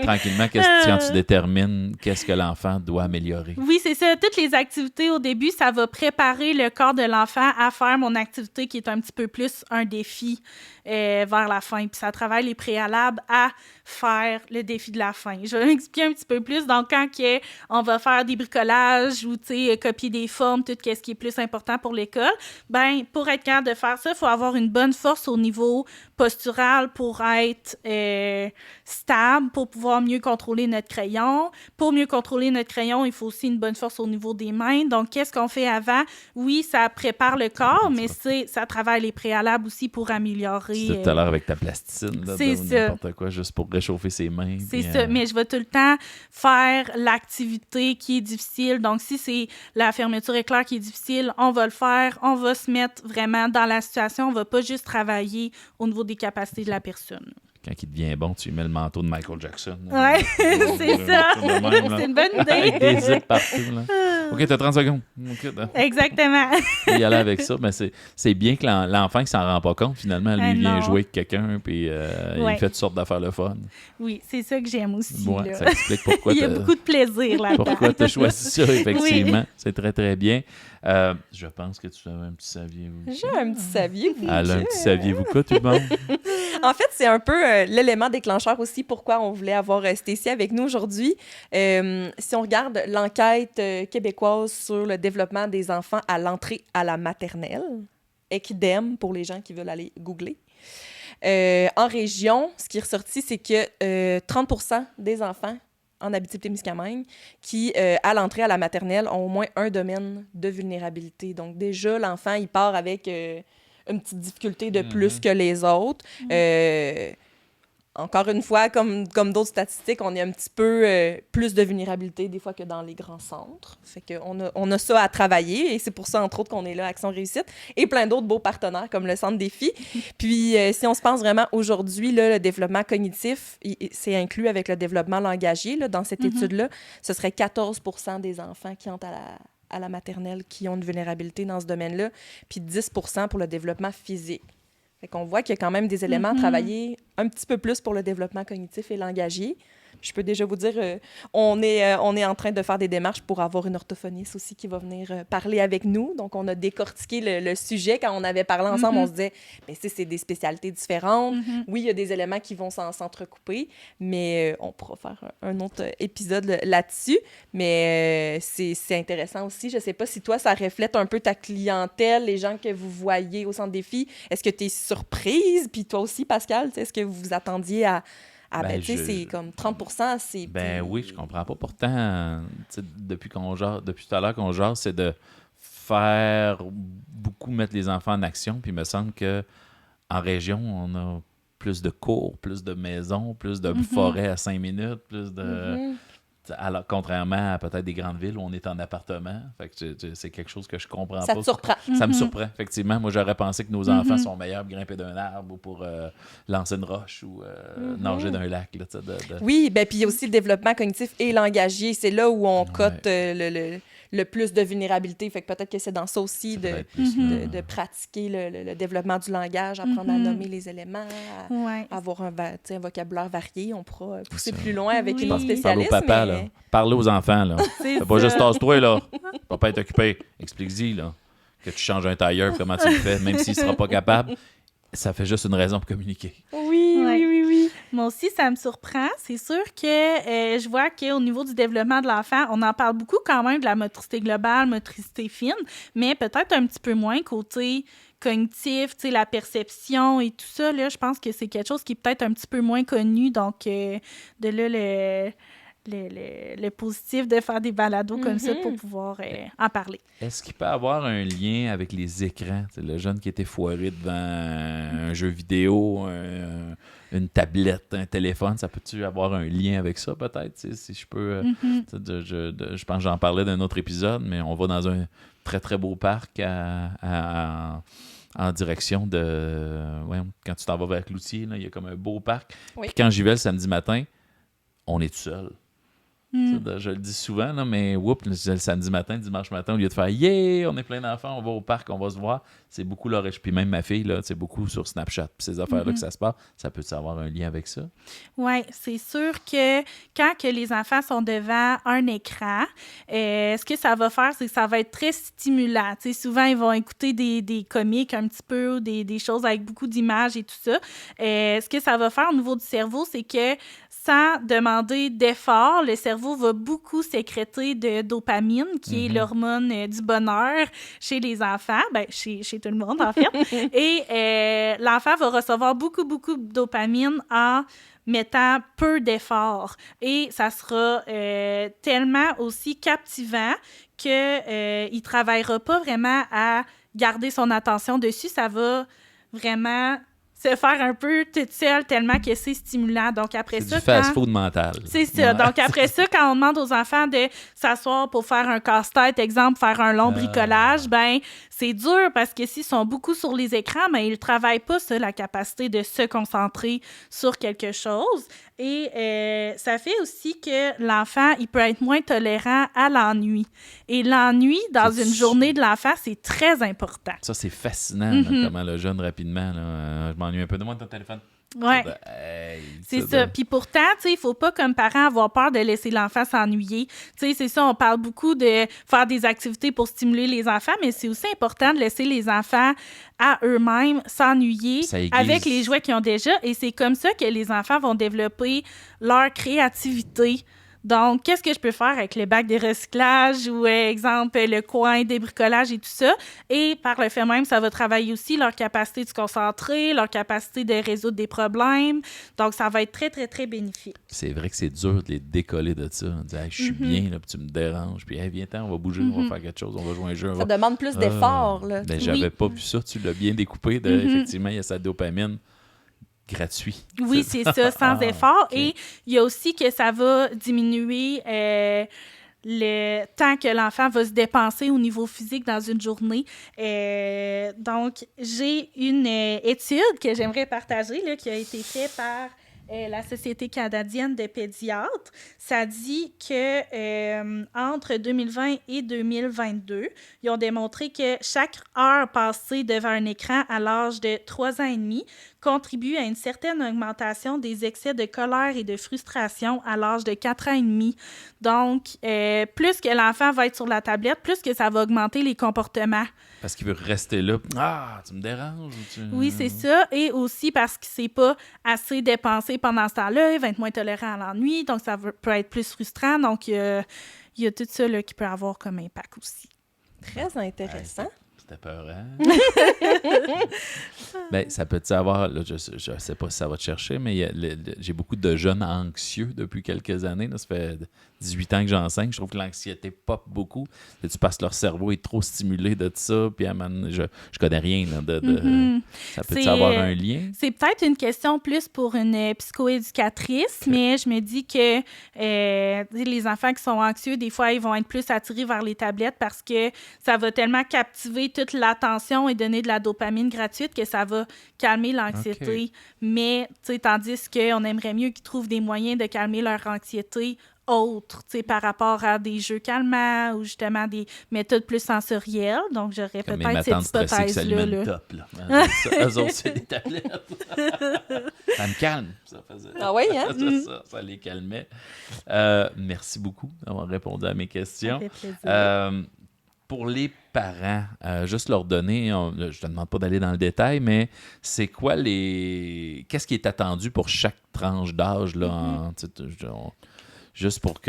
Tranquillement, quand tu détermines qu'est-ce que l'enfant doit améliorer. Oui, c'est ça. Toutes les activités, au début, ça va préparer le corps de l'enfant à faire mon activité qui est un petit peu plus un défi vers la fin. Puis ça travaille les préalables à faire le défi de la fin. Je vais m'expliquer un petit peu plus. Donc, quand on va faire des bricolages ou copier des formes, tout ce qui est plus important pour l'école, ben pour être capable de faire ça, il faut avoir une bonne force au niveau postural pour être stable, pour pouvoir mieux contrôler notre crayon. Pour mieux contrôler notre crayon, il faut aussi une bonne force au niveau des mains. Donc, qu'est-ce qu'on fait avant? Oui, ça prépare le corps, mais ça travaille les préalables aussi pour améliorer. C'était tout à l'heure avec ta plasticine. Là, c'est ça. N'importe quoi, juste pour réchauffer ses mains. C'est ça, mais je vais tout le temps faire l'activité qui est difficile. Donc, si c'est la fermeture éclair qui est difficile, on va le faire. On va se mettre vraiment dans la situation. On ne va pas juste travailler au niveau des capacités de la personne. Quand il devient bon, tu lui mets le manteau de Michael Jackson. Ouais, c'est ça. C'est une bonne idée. Avec des zips partout. Là. OK, t'as 30 secondes. Okay, Exactement. y aller avec ça. Mais c'est bien que l'enfant qui s'en rend pas compte, finalement, lui vient jouer avec quelqu'un puis il fait toutes sortes d'affaires le fun. Oui, c'est ça que j'aime aussi. Ouais, là. ça explique pourquoi il y a beaucoup de plaisir là-dedans. Pourquoi tu as choisi ça, effectivement. C'est très, très bien. Je pense que tu avais un petit saviez-vous. J'ai un petit saviez-vous. Elle a un petit saviez-vous quoi, tout le monde? En fait, c'est un peu l'élément déclencheur aussi pourquoi on voulait avoir Stécie avec nous aujourd'hui. Si on regarde l'enquête québécoise sur le développement des enfants à l'entrée à la maternelle, ECDEM pour les gens qui veulent aller googler, en région, ce qui est ressorti, c'est que 30% des enfants en Abitibi-Témiscamingue qui, à l'entrée à la maternelle, ont au moins un domaine de vulnérabilité. Donc déjà, l'enfant, il part avec une petite difficulté de plus que les autres. Encore une fois, comme d'autres statistiques, on est un petit peu plus de vulnérabilité des fois que dans les grands centres. Fait qu'on a ça à travailler et c'est pour ça, entre autres, qu'on est là, Action Réussite, et plein d'autres beaux partenaires comme le Centre Défi. Puis, si on se pense vraiment aujourd'hui, là, le développement cognitif, c'est inclus avec le développement langagier. Là, dans cette étude-là, ce serait 14% des enfants qui entrent à la maternelle qui ont une vulnérabilité dans ce domaine-là, puis 10% pour le développement physique. Fait qu'on voit qu'il y a quand même des éléments à travailler un petit peu plus pour le développement cognitif et langagier. Je peux déjà vous dire, on est en train de faire des démarches pour avoir une orthophoniste aussi qui va venir parler avec nous. Donc, on a décortiqué le sujet. Quand on avait parlé ensemble, on se disait, mais c'est des spécialités différentes. Oui, il y a des éléments qui vont s'entrecouper, mais on pourra faire un autre épisode là-dessus. Mais c'est intéressant aussi. Je ne sais pas si toi, ça reflète un peu ta clientèle, les gens que vous voyez au Centre Défi. Est-ce que tu es surprise? Puis toi aussi, Pascal, est-ce que vous vous attendiez à... c'est comme 30%, c'est... Oui, je comprends pas. Pourtant, depuis tout à l'heure qu'on jase, c'est de faire beaucoup mettre les enfants en action. Puis il me semble qu'en région, on a plus de cours, plus de maisons, plus de forêts à 5 minutes, plus de... Alors, contrairement à peut-être des grandes villes où on est en appartement. Fait que c'est quelque chose que je comprends pas. Ça te surprend. Ça me surprend, effectivement. Moi, j'aurais pensé que nos enfants sont meilleurs pour grimper d'un arbre ou pour lancer une roche ou nager d'un lac. Là, Oui, puis il y a aussi le développement cognitif et langagier. C'est là où on cote le plus de vulnérabilité. Fait que peut-être que c'est dans ça aussi de pratiquer le développement du langage, apprendre à nommer les éléments, avoir un vocabulaire varié. On pourra pousser plus loin avec une autre spécialiste. Parle au papa, là. Parle aux enfants, là. Fais pas juste tasse-toi, là. Papa est occupé. Explique-y, là, que tu changes un tailleur, comment tu le fais, même s'il sera pas capable. Ça fait juste une raison pour communiquer. Oui. Moi aussi, ça me surprend. C'est sûr que je vois qu'au niveau du développement de l'enfant, on en parle beaucoup quand même de la motricité globale, motricité fine, mais peut-être un petit peu moins côté cognitif, la perception et tout ça. Là, je pense que c'est quelque chose qui est peut-être un petit peu moins connu. Donc, de là, le positif de faire des balados comme ça pour pouvoir en parler. Est-ce qu'il peut avoir un lien avec les écrans? T'sais, le jeune qui était foiré devant un jeu vidéo, une tablette, un téléphone, ça peut-tu avoir un lien avec ça peut-être? Si je peux... je pense que j'en parlais d'un autre épisode, mais on va dans un très, très beau parc en direction de... quand tu t'en vas vers Cloutier, il y a comme un beau parc. Oui. Puis quand j'y vais le samedi matin, on est tout seul. Je le dis souvent, là, mais le samedi matin, dimanche matin, au lieu de faire « Yeah, on est plein d'enfants, on va au parc, on va se voir », c'est beaucoup là. Puis même ma fille, là, c'est beaucoup sur Snapchat. Puis ces affaires-là que ça se passe, ça peut avoir un lien avec ça? Oui, c'est sûr que quand que les enfants sont devant un écran, ce que ça va faire, c'est que ça va être très stimulant. T'sais, souvent, ils vont écouter des comiques un petit peu, des choses avec beaucoup d'images et tout ça. Ce que ça va faire au niveau du cerveau, c'est que sans demander d'effort, le cerveau va beaucoup sécréter de dopamine, qui est l'hormone du bonheur chez les enfants, chez tout le monde, en fait. Et l'enfant va recevoir beaucoup de dopamine en mettant peu d'effort. Et ça sera tellement aussi captivant qu'il ne travaillera pas vraiment à garder son attention dessus. Ça va vraiment se faire un peu toute seule tellement que c'est stimulant. Donc, après C'est ça, du fast-food mental. C'est ça. Ouais. Donc, après ça, quand on demande aux enfants de s'asseoir pour faire un casse-tête, exemple, faire un long bricolage, ben c'est dur parce que s'ils sont beaucoup sur les écrans, ben ils ne travaillent pas sur la capacité de se concentrer sur quelque chose. Et ça fait aussi que l'enfant, il peut être moins tolérant à l'ennui. Et l'ennui, dans une journée de l'enfant, c'est très important. Ça, c'est fascinant, là, comment le jeune, rapidement, là, je m'ennuie un peu de moi de ton téléphone. Ouais. Hey, C'est ça. de... Puis pourtant, tu sais, il faut pas, comme parent, avoir peur de laisser l'enfant s'ennuyer. Tu sais, c'est ça, on parle beaucoup de faire des activités pour stimuler les enfants, mais c'est aussi important de laisser les enfants à eux-mêmes s'ennuyer avec les jouets qu'ils ont déjà. Et c'est comme ça que les enfants vont développer leur créativité. Donc, qu'est-ce que je peux faire avec le bac de recyclage ou, exemple, le coin des bricolages et tout ça? Et par le fait même, ça va travailler aussi leur capacité de se concentrer, leur capacité de résoudre des problèmes. Donc, ça va être très, très, très bénéfique. C'est vrai que c'est dur de les décoller de ça. On dit, hey, je suis bien, là, puis tu me déranges. Puis, hey, viens-t'en, on va bouger, on va faire quelque chose, on va jouer un jeu. Ça demande plus d'efforts, là. Ben, j'avais pas vu ça, tu l'as bien découpé. Effectivement, il y a sa dopamine. Gratuit. Oui, c'est ça, sans effort. Okay. Et il y a aussi que ça va diminuer le temps que l'enfant va se dépenser au niveau physique dans une journée. Donc, j'ai une étude que j'aimerais partager là, qui a été faite par la Société canadienne de pédiatres. Ça dit que entre 2020 et 2022, ils ont démontré que chaque heure passée devant un écran à l'âge de 3 ans et demi contribue à une certaine augmentation des excès de colère et de frustration à l'âge de 4 ans et demi. Donc, plus que l'enfant va être sur la tablette, plus que ça va augmenter les comportements. Parce qu'il veut rester là. Ah, tu me déranges? Oui, c'est ça. Et aussi parce qu'il ne s'est pas assez dépensé pendant ce temps-là. Il va être moins tolérant à l'ennui. Donc, ça peut être plus frustrant. Donc, il y a tout ça là, qui peut avoir comme impact aussi. Très intéressant. C'était peurant. Ben, ça peut-tu avoir, là, je sais pas si ça va te chercher, mais j'ai beaucoup de jeunes anxieux depuis quelques années. Là, ça fait 18 ans que j'enseigne. Je trouve que l'anxiété pop beaucoup. C'est parce que leur cerveau est trop stimulé de ça. Puis, je connais rien là, Ça peut-tu avoir un lien? C'est peut-être une question plus pour une psychoéducatrice, mais je me dis que les enfants qui sont anxieux, des fois, ils vont être plus attirés vers les tablettes parce que ça va tellement captiver toute l'attention et donner de la dopamine gratuite que ça va calmer l'anxiété. Okay. Mais, tandis qu'on aimerait mieux qu'ils trouvent des moyens de calmer leur anxiété autres, par rapport à des jeux calmants ou justement des méthodes plus sensorielles. Donc, j'aurais comme peut-être cette hypothèse-là. Là. Top, là. Eux autres, c'est des tablettes. Ça me calme. Ça faisait... Ah oui, hein? ça les calmait. Merci beaucoup d'avoir répondu à mes questions. Ça fait plaisir. Pour les parents, juste leur donner, je te demande pas d'aller dans le détail, mais c'est quoi qu'est-ce qui est attendu pour chaque tranche d'âge, là, juste pour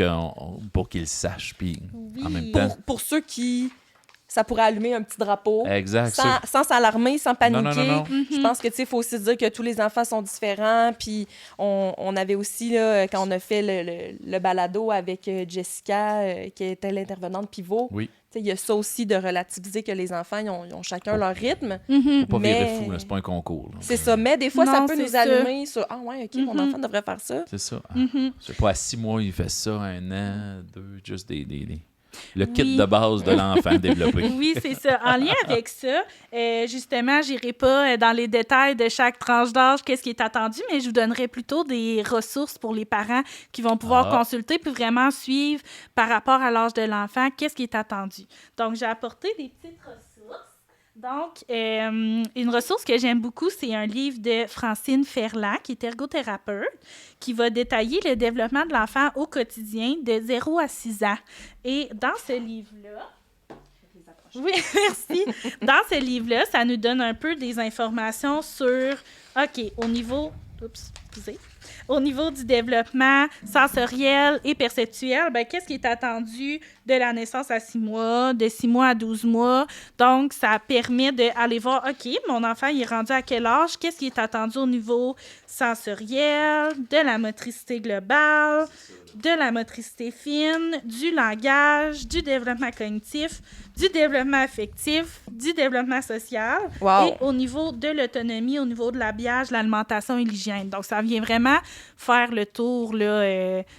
qu'ils sachent, puis en même temps... Pour ceux qui... Ça pourrait allumer un petit drapeau. Exact. Sans s'alarmer, sans paniquer. Non. Je pense que, il faut aussi dire que tous les enfants sont différents. Puis on avait aussi, là, quand on a fait le balado avec Jessica, qui était l'intervenante pivot, oui. Il y a ça aussi de relativiser que les enfants, ils ont chacun leur rythme. Faut pas virer fou, là, c'est pas un concours. C'est ça. Mais des fois, ça peut nous allumer sur « Ah ouais, OK, mon enfant devrait faire ça. » C'est ça. Je sais pas, à 6 mois, il fait ça, 1 an, 2, juste le kit de base de l'enfant développé. Oui, c'est ça. En lien avec ça, justement, je n'irai pas dans les détails de chaque tranche d'âge, qu'est-ce qui est attendu, mais je vous donnerai plutôt des ressources pour les parents qui vont pouvoir consulter puis vraiment suivre par rapport à l'âge de l'enfant, qu'est-ce qui est attendu. Donc, j'ai apporté des petites ressources. Donc, une ressource que j'aime beaucoup, c'est un livre de Francine Ferland, qui est ergothérapeute, qui va détailler le développement de l'enfant au quotidien de 0 à 6 ans. Et dans ce livre-là... Oui, merci. Dans ce livre-là, ça nous donne un peu des informations sur... OK, au niveau... Oups, excusez. Au niveau du développement sensoriel et perceptuel, ben, qu'est-ce qui est attendu de la naissance à 6 mois, de 6 mois à 12 mois? Donc, ça permet d'aller voir, OK, mon enfant, il est rendu à quel âge? Qu'est-ce qui est attendu au niveau sensoriel, de la motricité globale, de la motricité fine, du langage, du développement cognitif, du développement affectif, du développement social Wow. et au niveau de l'autonomie, au niveau de l'habillage, l'alimentation et l'hygiène. Donc, ça vient vraiment faire le tour là,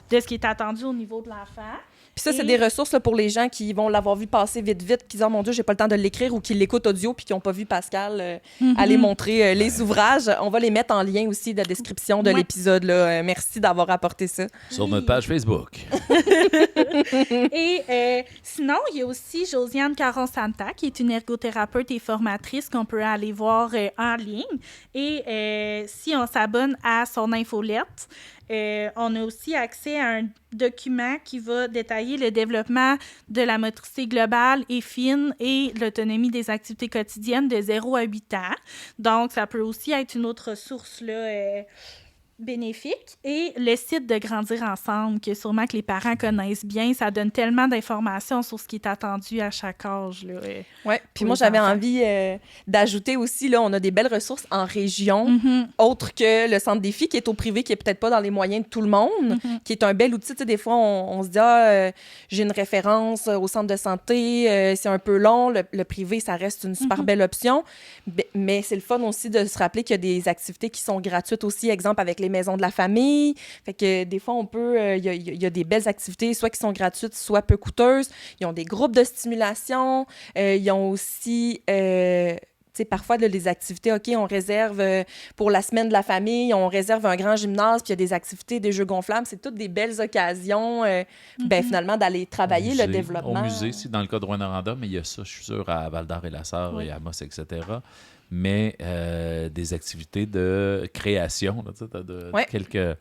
de ce qui est attendu au niveau de l'enfant. Puis ça, c'est des ressources là, pour les gens qui vont l'avoir vu passer vite, puis qui disent « Oh mon Dieu, j'ai pas le temps de l'écrire » ou qui l'écoutent audio puis qui n'ont pas vu Pascal aller montrer les ouvrages. On va les mettre en lien aussi de la description de l'épisode. Là. Merci d'avoir apporté ça. Sur notre page Facebook. Et sinon, il y a aussi Josiane Caron-Santa, qui est une ergothérapeute et formatrice qu'on peut aller voir en ligne. Et si on s'abonne à son infolette, on a aussi accès à un document qui va détailler le développement de la motricité globale et fine et l'autonomie des activités quotidiennes de 0 à 8 ans. Donc, ça peut aussi être une autre ressource là, bénéfique. Et le site de Grandir ensemble, que sûrement que les parents connaissent bien, ça donne tellement d'informations sur ce qui est attendu à chaque âge. Oui, puis moi, j'avais envie d'ajouter aussi, là, on a des belles ressources en région, autres que le Centre Défi, qui est au privé, qui est peut-être pas dans les moyens de tout le monde, qui est un bel outil. Tu sais, des fois, on se dit, j'ai une référence au centre de santé, c'est un peu long. Le privé, ça reste une super belle option. Mais c'est le fun aussi de se rappeler qu'il y a des activités qui sont gratuites aussi, exemple avec les maisons de la famille. Fait que des fois, on peut... Il y a des belles activités, soit qui sont gratuites, soit peu coûteuses. Ils ont des groupes de stimulation. Ils ont aussi... tu sais, parfois, là, les activités, OK, on réserve pour la semaine de la famille, on réserve un grand gymnase, puis il y a des activités, des jeux gonflables. C'est toutes des belles occasions, finalement, d'aller travailler le développement. Au musée, c'est dans le cas de Rouyn-Noranda, mais il y a ça, je suis sûr, à Val-d'Or et la Sarre et à Amos, etc. Mais des activités de création, là, de quelques...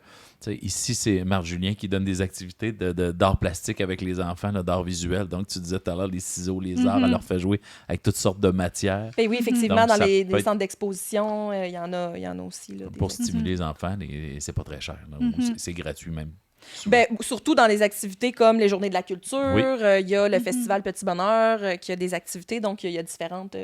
Ici, c'est Marc Julien qui donne des activités d'art plastique avec les enfants, là, d'art visuel. Donc, tu disais tout à l'heure, les ciseaux, les arts, elle leur fait jouer avec toutes sortes de matières. Et oui, effectivement, donc, dans les centres d'exposition, il y en a aussi. Là, pour stimuler les enfants, c'est pas très cher. C'est gratuit même. Ben, surtout dans les activités comme les Journées de la culture, il y a le Festival Petit Bonheur qui a des activités, donc il y a différentes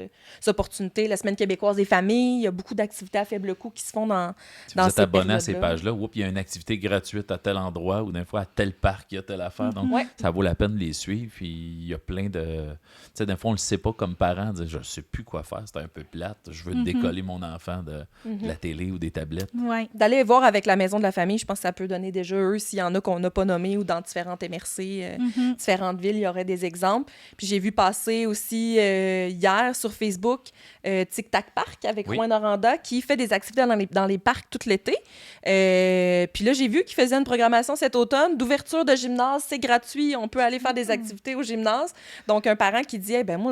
opportunités. La Semaine québécoise des familles, il y a beaucoup d'activités à faible coût qui se font dans si vous êtes abonné à ces pages-là, il y a une activité gratuite à tel endroit ou des fois à tel parc, il y a telle affaire. Donc, ça vaut la peine de les suivre. Puis il y a plein de... Tu sais, des fois, on le sait pas comme parent, dire, je sais plus quoi faire, c'est un peu plate, je veux décoller mon enfant de la télé ou des tablettes. D'aller voir avec la Maison de la famille, je pense que ça peut donner déjà eux, s'il y en a qu'on n'a pas nommé ou dans différentes MRC, différentes villes, il y aurait des exemples. Puis j'ai vu passer aussi hier sur Facebook Tic Tac Park avec Rouyn-Noranda qui fait des activités dans les parcs tout l'été. Puis là, j'ai vu qu'il faisait une programmation cet automne d'ouverture de gymnase. C'est gratuit, on peut aller faire des activités au gymnase. Donc, un parent qui dit moi,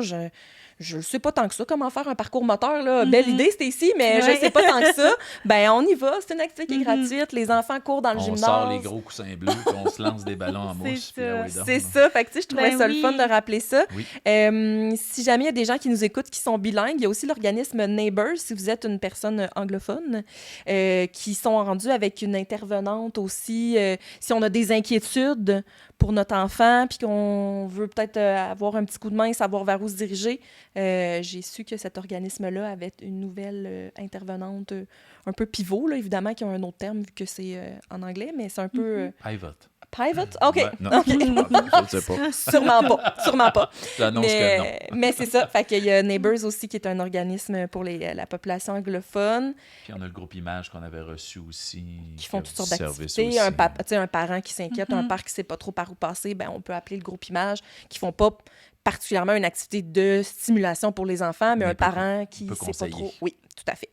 je ne sais pas tant que ça comment faire un parcours moteur. Là. Belle idée, c'était ici, mais je ne sais pas tant que ça. Ben on y va. C'est une activité qui est gratuite. Les enfants courent dans le gymnase. On sort les gros coussins bleus puis on se lance des ballons en mousse. C'est ça. Fait que, tu sais, je trouvais ça le fun de rappeler ça. Oui. Si jamais il y a des gens qui nous écoutent qui sont bilingues, il y a aussi l'organisme Neighbors, si vous êtes une personne anglophone, qui sont rendus avec une intervenante aussi. Si on a des inquiétudes pour notre enfant, puis qu'on veut peut-être avoir un petit coup de main, savoir vers où se diriger, j'ai su que cet organisme-là avait une nouvelle intervenante un peu pivot, là, évidemment, qui a un autre terme vu que c'est en anglais, mais c'est un peu... Pivot. Pivot? OK. Ouais, non. Okay. Je ne sais pas. Sûrement pas. J'annonce que non. Mais c'est ça. Fait qu'il y a Neighbors aussi, qui est un organisme pour la population anglophone. Puis on a le groupe Images qu'on avait reçu aussi. Qui font toutes sortes d'activités. Un parent qui s'inquiète, un père qui ne sait pas trop par où passer, ben on peut appeler le groupe Images, qui font pas particulièrement une activité de stimulation pour les enfants, mais un parent qui ne sait pas trop. Oui, tout à fait.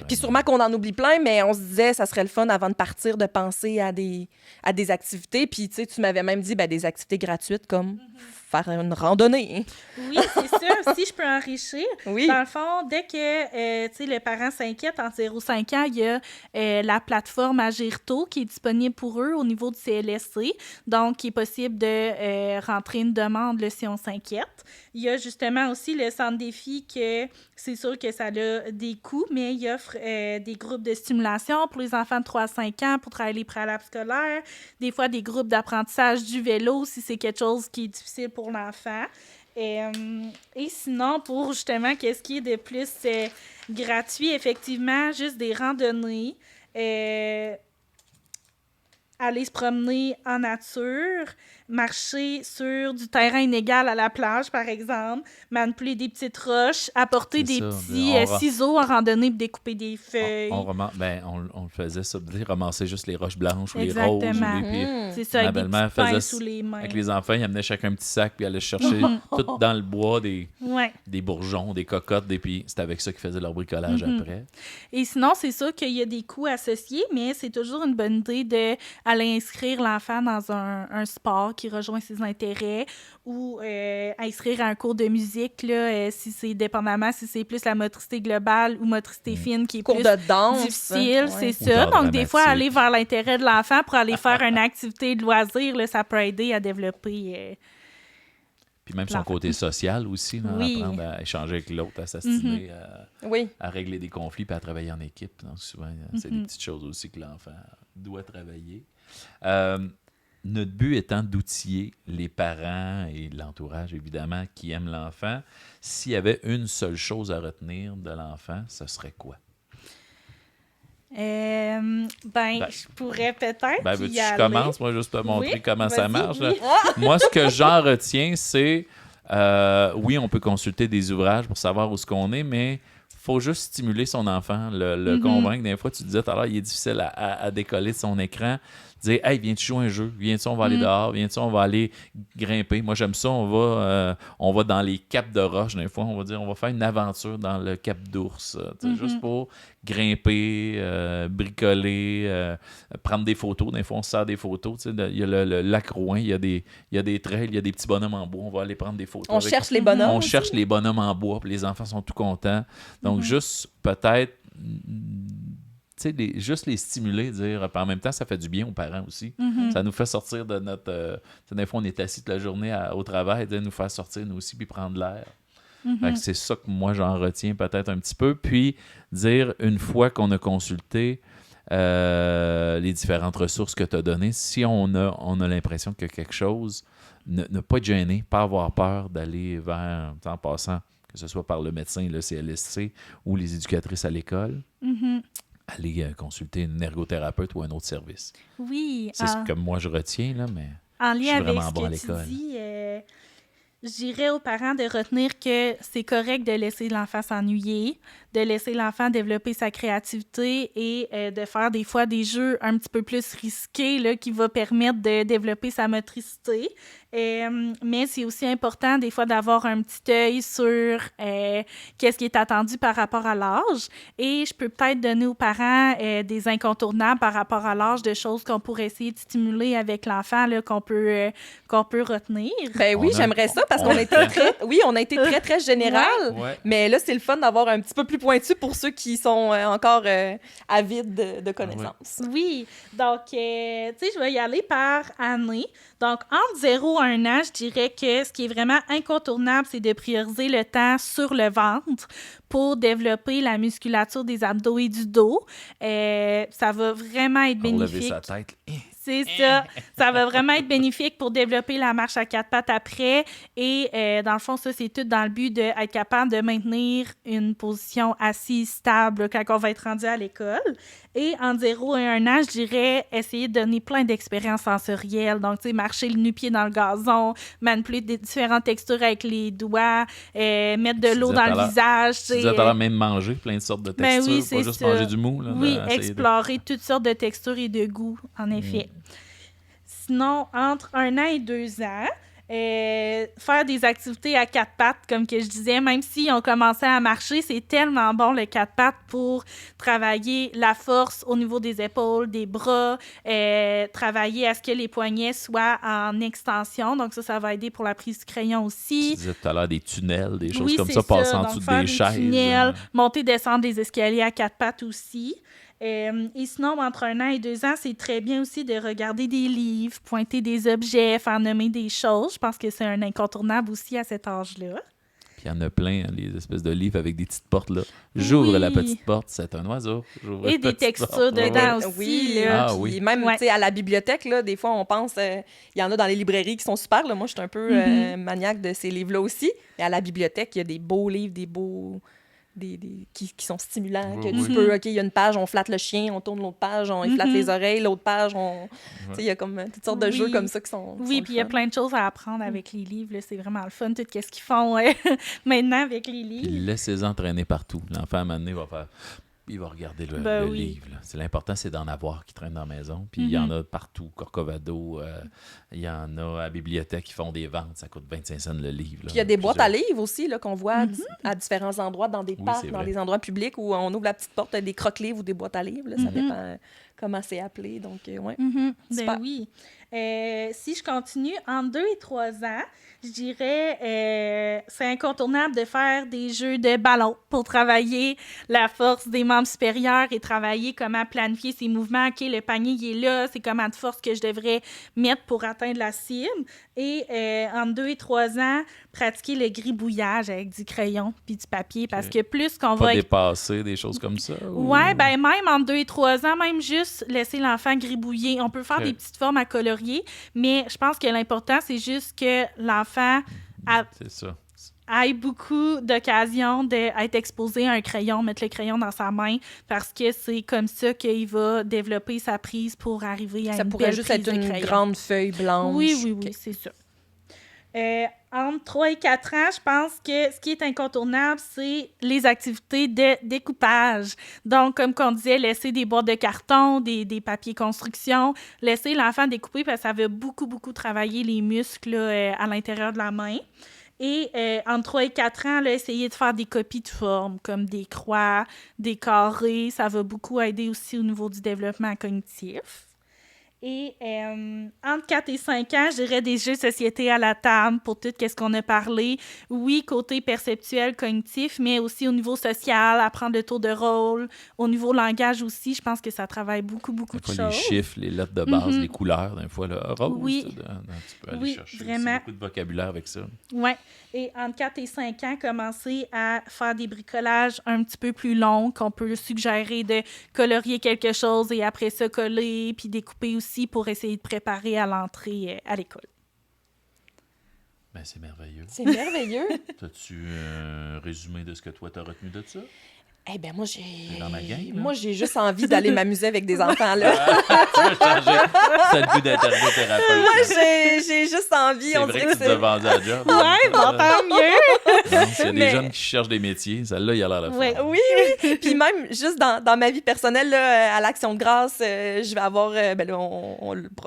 Puis sûrement qu'on en oublie plein, mais on se disait, ça serait le fun avant de partir de penser à des activités. Puis tu sais, tu m'avais même dit des activités gratuites comme faire une randonnée. Oui, c'est ça. Si je peux enrichir, Oui. dans le fond, dès que les parents s'inquiètent en 0-5 ans, il y a la plateforme Agirto qui est disponible pour eux au niveau du CLSC. Donc, il est possible de rentrer une demande là, si on s'inquiète. Il y a justement aussi le centre défi que c'est sûr que ça a des coûts, mais il offre des groupes de stimulation pour les enfants de 3 à 5 ans pour travailler les préalables scolaires, des fois des groupes d'apprentissage du vélo si c'est quelque chose qui est difficile pour l'enfant. Et sinon, pour justement, qu'est-ce qui est de plus gratuit, effectivement, juste des randonnées, aller se promener en nature, marcher sur du terrain inégal à la plage, par exemple, manipuler des petites roches, apporter C'est des ça. petits ciseaux en randonnée pour découper des feuilles. On le faisait ça, ramasser juste les roches blanches ou les Exactement. roses. Puis C'est ça, ma avec des belle-mère petits pains faisait sous les mains. avec les enfants, ils amenaient chacun un petit sac puis allaient chercher tout dans le bois des bourgeons, des cocottes, puis c'était avec ça qu'ils faisaient leur bricolage après. Et sinon, c'est sûr qu'il y a des coûts associés, mais c'est toujours une bonne idée d'aller inscrire l'enfant dans un sport qui rejoint ses intérêts ou inscrire à un cours de musique, là, si c'est dépendamment, si c'est plus la motricité globale ou motricité fine qui est Cours plus de danse. difficile, c'est Ou ça. d'art Donc, des fois, dramatique. aller vers l'intérêt de l'enfant pour aller faire une activité de loisir, là, ça peut aider à développer... Puis même son L'enfant. côté social aussi, là, Oui. apprendre à échanger avec l'autre, à s'astimer, Oui. à régler des conflits puis à travailler en équipe. Donc souvent, c'est des petites choses aussi que l'enfant doit travailler. Notre but étant d'outiller les parents et l'entourage, évidemment, qui aiment l'enfant. S'il y avait une seule chose à retenir de l'enfant, ce serait quoi? Je pourrais peut-être Veux-tu y que je aller. commence, moi, juste pour montrer Oui, comment ça vas-y, marche? oui. Moi, ce que j'en retiens, c'est, oui, on peut consulter des ouvrages pour savoir où ce qu'on est, mais faut juste stimuler son enfant, le convaincre. Des fois, tu disais tout à l'heure, il est difficile à décoller de son écran. Dire, hey, viens-tu jouer un jeu? Viens-tu, on va aller dehors? Viens-tu, on va aller grimper? Moi, j'aime ça. On va dans les caps de roche. Des fois, on va dire, on va faire une aventure dans le cap d'ours. Juste pour grimper, bricoler, prendre des photos. Des fois, on se sert des photos. Il y a le lac Rouen, il y a des trails, il y a des petits bonhommes en bois. On va aller prendre des photos. On cherche les bonhommes. On cherche les bonhommes en bois, puis les enfants sont tout contents. Donc, juste peut-être, juste les stimuler, dire, puis en même temps, ça fait du bien aux parents aussi. Ça nous fait sortir de notre... des fois, on est assis toute la journée au travail, nous faire sortir, nous aussi, puis prendre l'air. Fait que c'est ça que moi, j'en retiens peut-être un petit peu. Puis, dire, une fois qu'on a consulté les différentes ressources que tu as données, si on a l'impression que quelque chose, ne pas être gêné, pas avoir peur d'aller vers, en passant, que ce soit par le médecin, le CLSC ou les éducatrices à l'école, aller consulter une ergothérapeute ou un autre service. Oui. C'est ce que moi je retiens, là, mais En je suis lien avec vraiment ce bon à que tu l'école. dis, je dirais aux parents de retenir que c'est correct de laisser l'enfant s'ennuyer, de laisser l'enfant développer sa créativité et de faire des fois des jeux un petit peu plus risqués là, qui va permettre de développer sa motricité. Mais c'est aussi important des fois d'avoir un petit œil sur qu'est-ce qui est attendu par rapport à l'âge. Et je peux peut-être donner aux parents des incontournables par rapport à l'âge, de choses qu'on pourrait essayer de stimuler avec l'enfant, là, qu'on peut retenir. Ben oui, j'aimerais ça parce qu'on a été on a été très, très général. Ouais. Mais là, c'est le fun d'avoir un petit peu plus pointu pour ceux qui sont encore avides de connaissances. Oui, donc, tu sais, je vais y aller par année. Donc, entre 0 et 1 an, je dirais que ce qui est vraiment incontournable, c'est de prioriser le temps sur le ventre pour développer la musculature des abdos et du dos. Ça va vraiment être Pour lever bénéfique. sa tête. C'est ça. Ça va vraiment être bénéfique pour développer la marche à 4 pattes après. Et dans le fond, ça, c'est tout dans le but d'être capable de maintenir une position assise stable quand on va être rendu à l'école. Et en 0 et 1 an, je dirais essayer de donner plein d'expériences sensorielles. Donc, tu sais, marcher le nu-pied dans le gazon, manipuler des différentes textures avec les doigts, mettre de l'eau dans le visage. Tu disais tout à l'heure, même manger plein de sortes de textures, oui, pas c'est juste ça. manger du mou. Là, Oui, essayer explorer toutes sortes de textures et de goûts, en effet. Sinon, entre 1 an et 2 ans, faire des activités à quatre pattes, comme que je disais, même si on commençait à marcher, c'est tellement bon le quatre pattes pour travailler la force au niveau des épaules, des bras, travailler à ce que les poignets soient en extension. Donc ça va aider pour la prise du crayon aussi. Tu disais tout à l'heure des tunnels, des choses Oui, comme c'est ça, passer en Donc, dessous faire des chaises. tunnels, monter, descendre des escaliers à quatre pattes aussi. Et sinon, entre 1 an et 2 ans, c'est très bien aussi de regarder des livres, pointer des objets, faire nommer des choses. Je pense que c'est un incontournable aussi à cet âge-là. Puis il y en a plein, hein, les espèces de livres avec des petites portes là. J'ouvre la petite porte, c'est un oiseau. Et des textures dedans aussi. Oui, là. puis même tu sais, à la bibliothèque, là, des fois, on pense... Il y en a dans les librairies qui sont super. Là. Moi, je suis un peu maniaque de ces livres-là aussi. Mais à la bibliothèque, il y a des beaux livres, des beaux... qui sont stimulants, que tu peux, OK, il y a une page, on flatte le chien, on tourne l'autre page, il flatte les oreilles, l'autre page, tu sais, il y a comme toutes sortes de jeux comme ça qui sont puis il y a plein de choses à apprendre avec les livres, là. C'est vraiment le fun, tout ce qu'ils font maintenant avec les livres. Puis laissez-les entraîner partout. L'enfant, à un moment donné, il va regarder le livre. Là. L'important, c'est d'en avoir qui traînent dans la maison. Puis il y en a partout. Corcovado, il y en a à la bibliothèque qui font des ventes. Ça coûte 25 cents le livre. Là. Puis il y a des boîtes à livres aussi là, qu'on voit à différents endroits, dans des parcs, dans des endroits publics où on ouvre la petite porte, des croque-livres ou des boîtes à livres. Là, ça dépend comment c'est appelé. Donc, ouais. Ben oui. Si je continue, entre 2 et 3 ans, je dirais c'est incontournable de faire des jeux de ballon pour travailler la force des membres supérieurs et travailler comment planifier ses mouvements. OK, le panier, il est là, c'est comment de force que je devrais mettre pour atteindre la cible. Et entre 2 et 3 ans, pratiquer le gribouillage avec du crayon puis du papier parce que plus qu'on va... Pas dépasser des choses comme ça? Ouais, ben même entre 2 et 3 ans, même juste laisser l'enfant gribouiller. On peut faire des petites formes à colorier, mais je pense que l'important, c'est juste que l'enfant ait beaucoup d'occasions d'être exposé à un crayon, mettre le crayon dans sa main, parce que c'est comme ça qu'il va développer sa prise pour arriver à une belle prise de crayon. Ça pourrait juste être une grande feuille blanche. Oui, c'est ça. Entre 3 et 4 ans, je pense que ce qui est incontournable, c'est les activités de découpage. Donc, comme on disait, laisser des boîtes de carton, des papiers construction, laisser l'enfant découper parce que ça va beaucoup, beaucoup travailler les muscles là, à l'intérieur de la main. Et entre 3 et 4 ans, là, essayer de faire des copies de formes, comme des croix, des carrés. Ça va beaucoup aider aussi au niveau du développement cognitif. Et entre 4 et 5 ans, je dirais des jeux de société à la table pour tout ce qu'on a parlé. Oui, côté perceptuel, cognitif, mais aussi au niveau social, apprendre le tour de rôle. Au niveau langage aussi, je pense que ça travaille beaucoup de choses. Les chiffres, les lettres de base, les couleurs, d'un fois, là, rose, oui. Tu peux aller chercher vraiment. beaucoup de vocabulaire avec ça. Oui. Et entre 4 et 5 ans, commencer à faire des bricolages un petit peu plus longs, qu'on peut suggérer de colorier quelque chose et après ça coller, puis découper aussi pour essayer de préparer à l'entrée à l'école. Ben, c'est merveilleux. C'est merveilleux. As-tu un résumé de ce que toi, t'as retenu de ça? Eh bien, moi, dans ma game, moi, j'ai juste envie d'aller m'amuser avec des enfants, là. Tu veux changer? C'est le goût d'interview-thérapeute. Moi, j'ai juste envie. C'est vrai que tu t'as vendu à job. Ouais, bon, tant mieux. Non, s'il y a des jeunes qui cherchent des métiers, celle-là, il a l'air de faire. Oui. Puis même, juste dans ma vie personnelle, là, à l'Action de grâce, je vais avoir... ben là,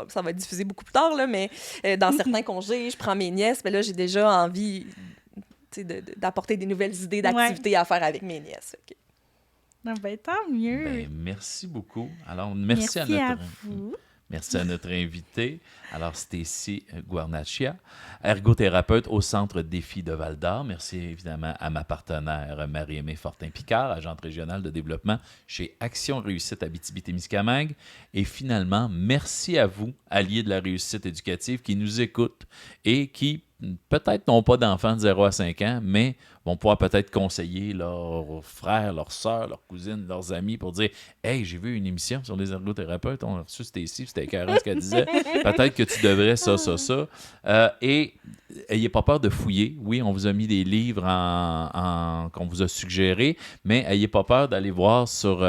ça va être diffusé beaucoup plus tard, là, mais dans certains congés, je prends mes nièces. Ben là, j'ai déjà envie d'apporter des nouvelles idées d'activités à faire avec mes nièces. Okay. Ben, tant mieux. Ben, merci beaucoup. Alors, merci à vous. Merci à notre invité. Alors, Stécie Guarnaccia, ergothérapeute au Centre Défi de Val-d'Or. Merci évidemment à ma partenaire Marie-Aimée Fortin-Picard, agente régionale de développement chez Action Réussite Abitibi-Témiscamingue. Et finalement, merci à vous, alliés de la réussite éducative, qui nous écoutent et qui peut-être n'ont pas d'enfants de 0 à 5 ans, mais vont pouvoir peut-être conseiller leurs frères, leurs sœurs, leurs cousines, leurs amis pour dire « Hey, j'ai vu une émission sur les ergothérapeutes, on a reçu Stécie, c'était écœurant ce qu'elle disait. Peut-être que tu devrais ça. » Et ayez pas peur de fouiller. Oui, on vous a mis des livres qu'on vous a suggérés, mais ayez pas peur d'aller voir sur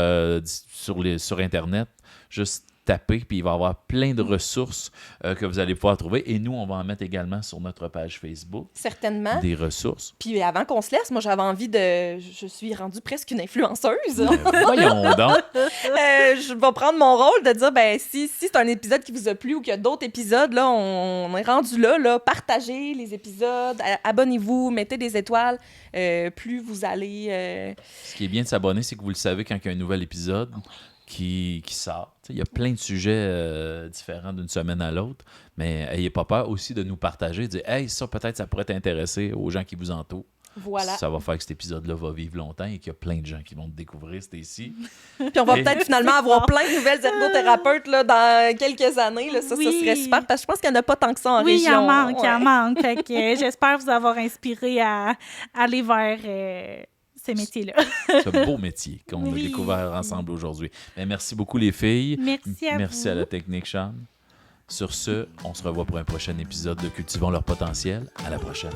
Internet. Juste taper, puis il va y avoir plein de ressources que vous allez pouvoir trouver. Et nous, on va en mettre également sur notre page Facebook. Certainement. Des ressources. Puis avant qu'on se laisse, moi, j'avais envie de... Je suis rendue presque une influenceuse. Voyons donc. Je vais prendre mon rôle de dire, ben si c'est un épisode qui vous a plu ou qu'il y a d'autres épisodes, là, on est rendu là. Partagez les épisodes, abonnez-vous, mettez des étoiles. Plus vous allez... Ce qui est bien de s'abonner, c'est que vous le savez quand il y a un nouvel épisode qui sort. Il y a plein de sujets différents d'une semaine à l'autre, mais ayez pas peur aussi de nous partager, de dire « Hey, ça, peut-être, ça pourrait t'intéresser aux gens qui vous entourent. » Voilà. Ça va faire que cet épisode-là va vivre longtemps et qu'il y a plein de gens qui vont te découvrir, Stacy. Puis on va peut-être finalement avoir plein de nouvelles ergothérapeutes là, dans quelques années. Là. Ça serait super parce que je pense qu'il n'y en a pas tant que ça en région. Oui, il en manque. Fait que, j'espère vous avoir inspiré à aller vers ce métier-là. Ce beau métier qu'on a découvert ensemble aujourd'hui. Mais merci beaucoup les filles. Merci à vous. Merci à la technique, Sean. Sur ce, on se revoit pour un prochain épisode de Cultivons leur potentiel. À la prochaine.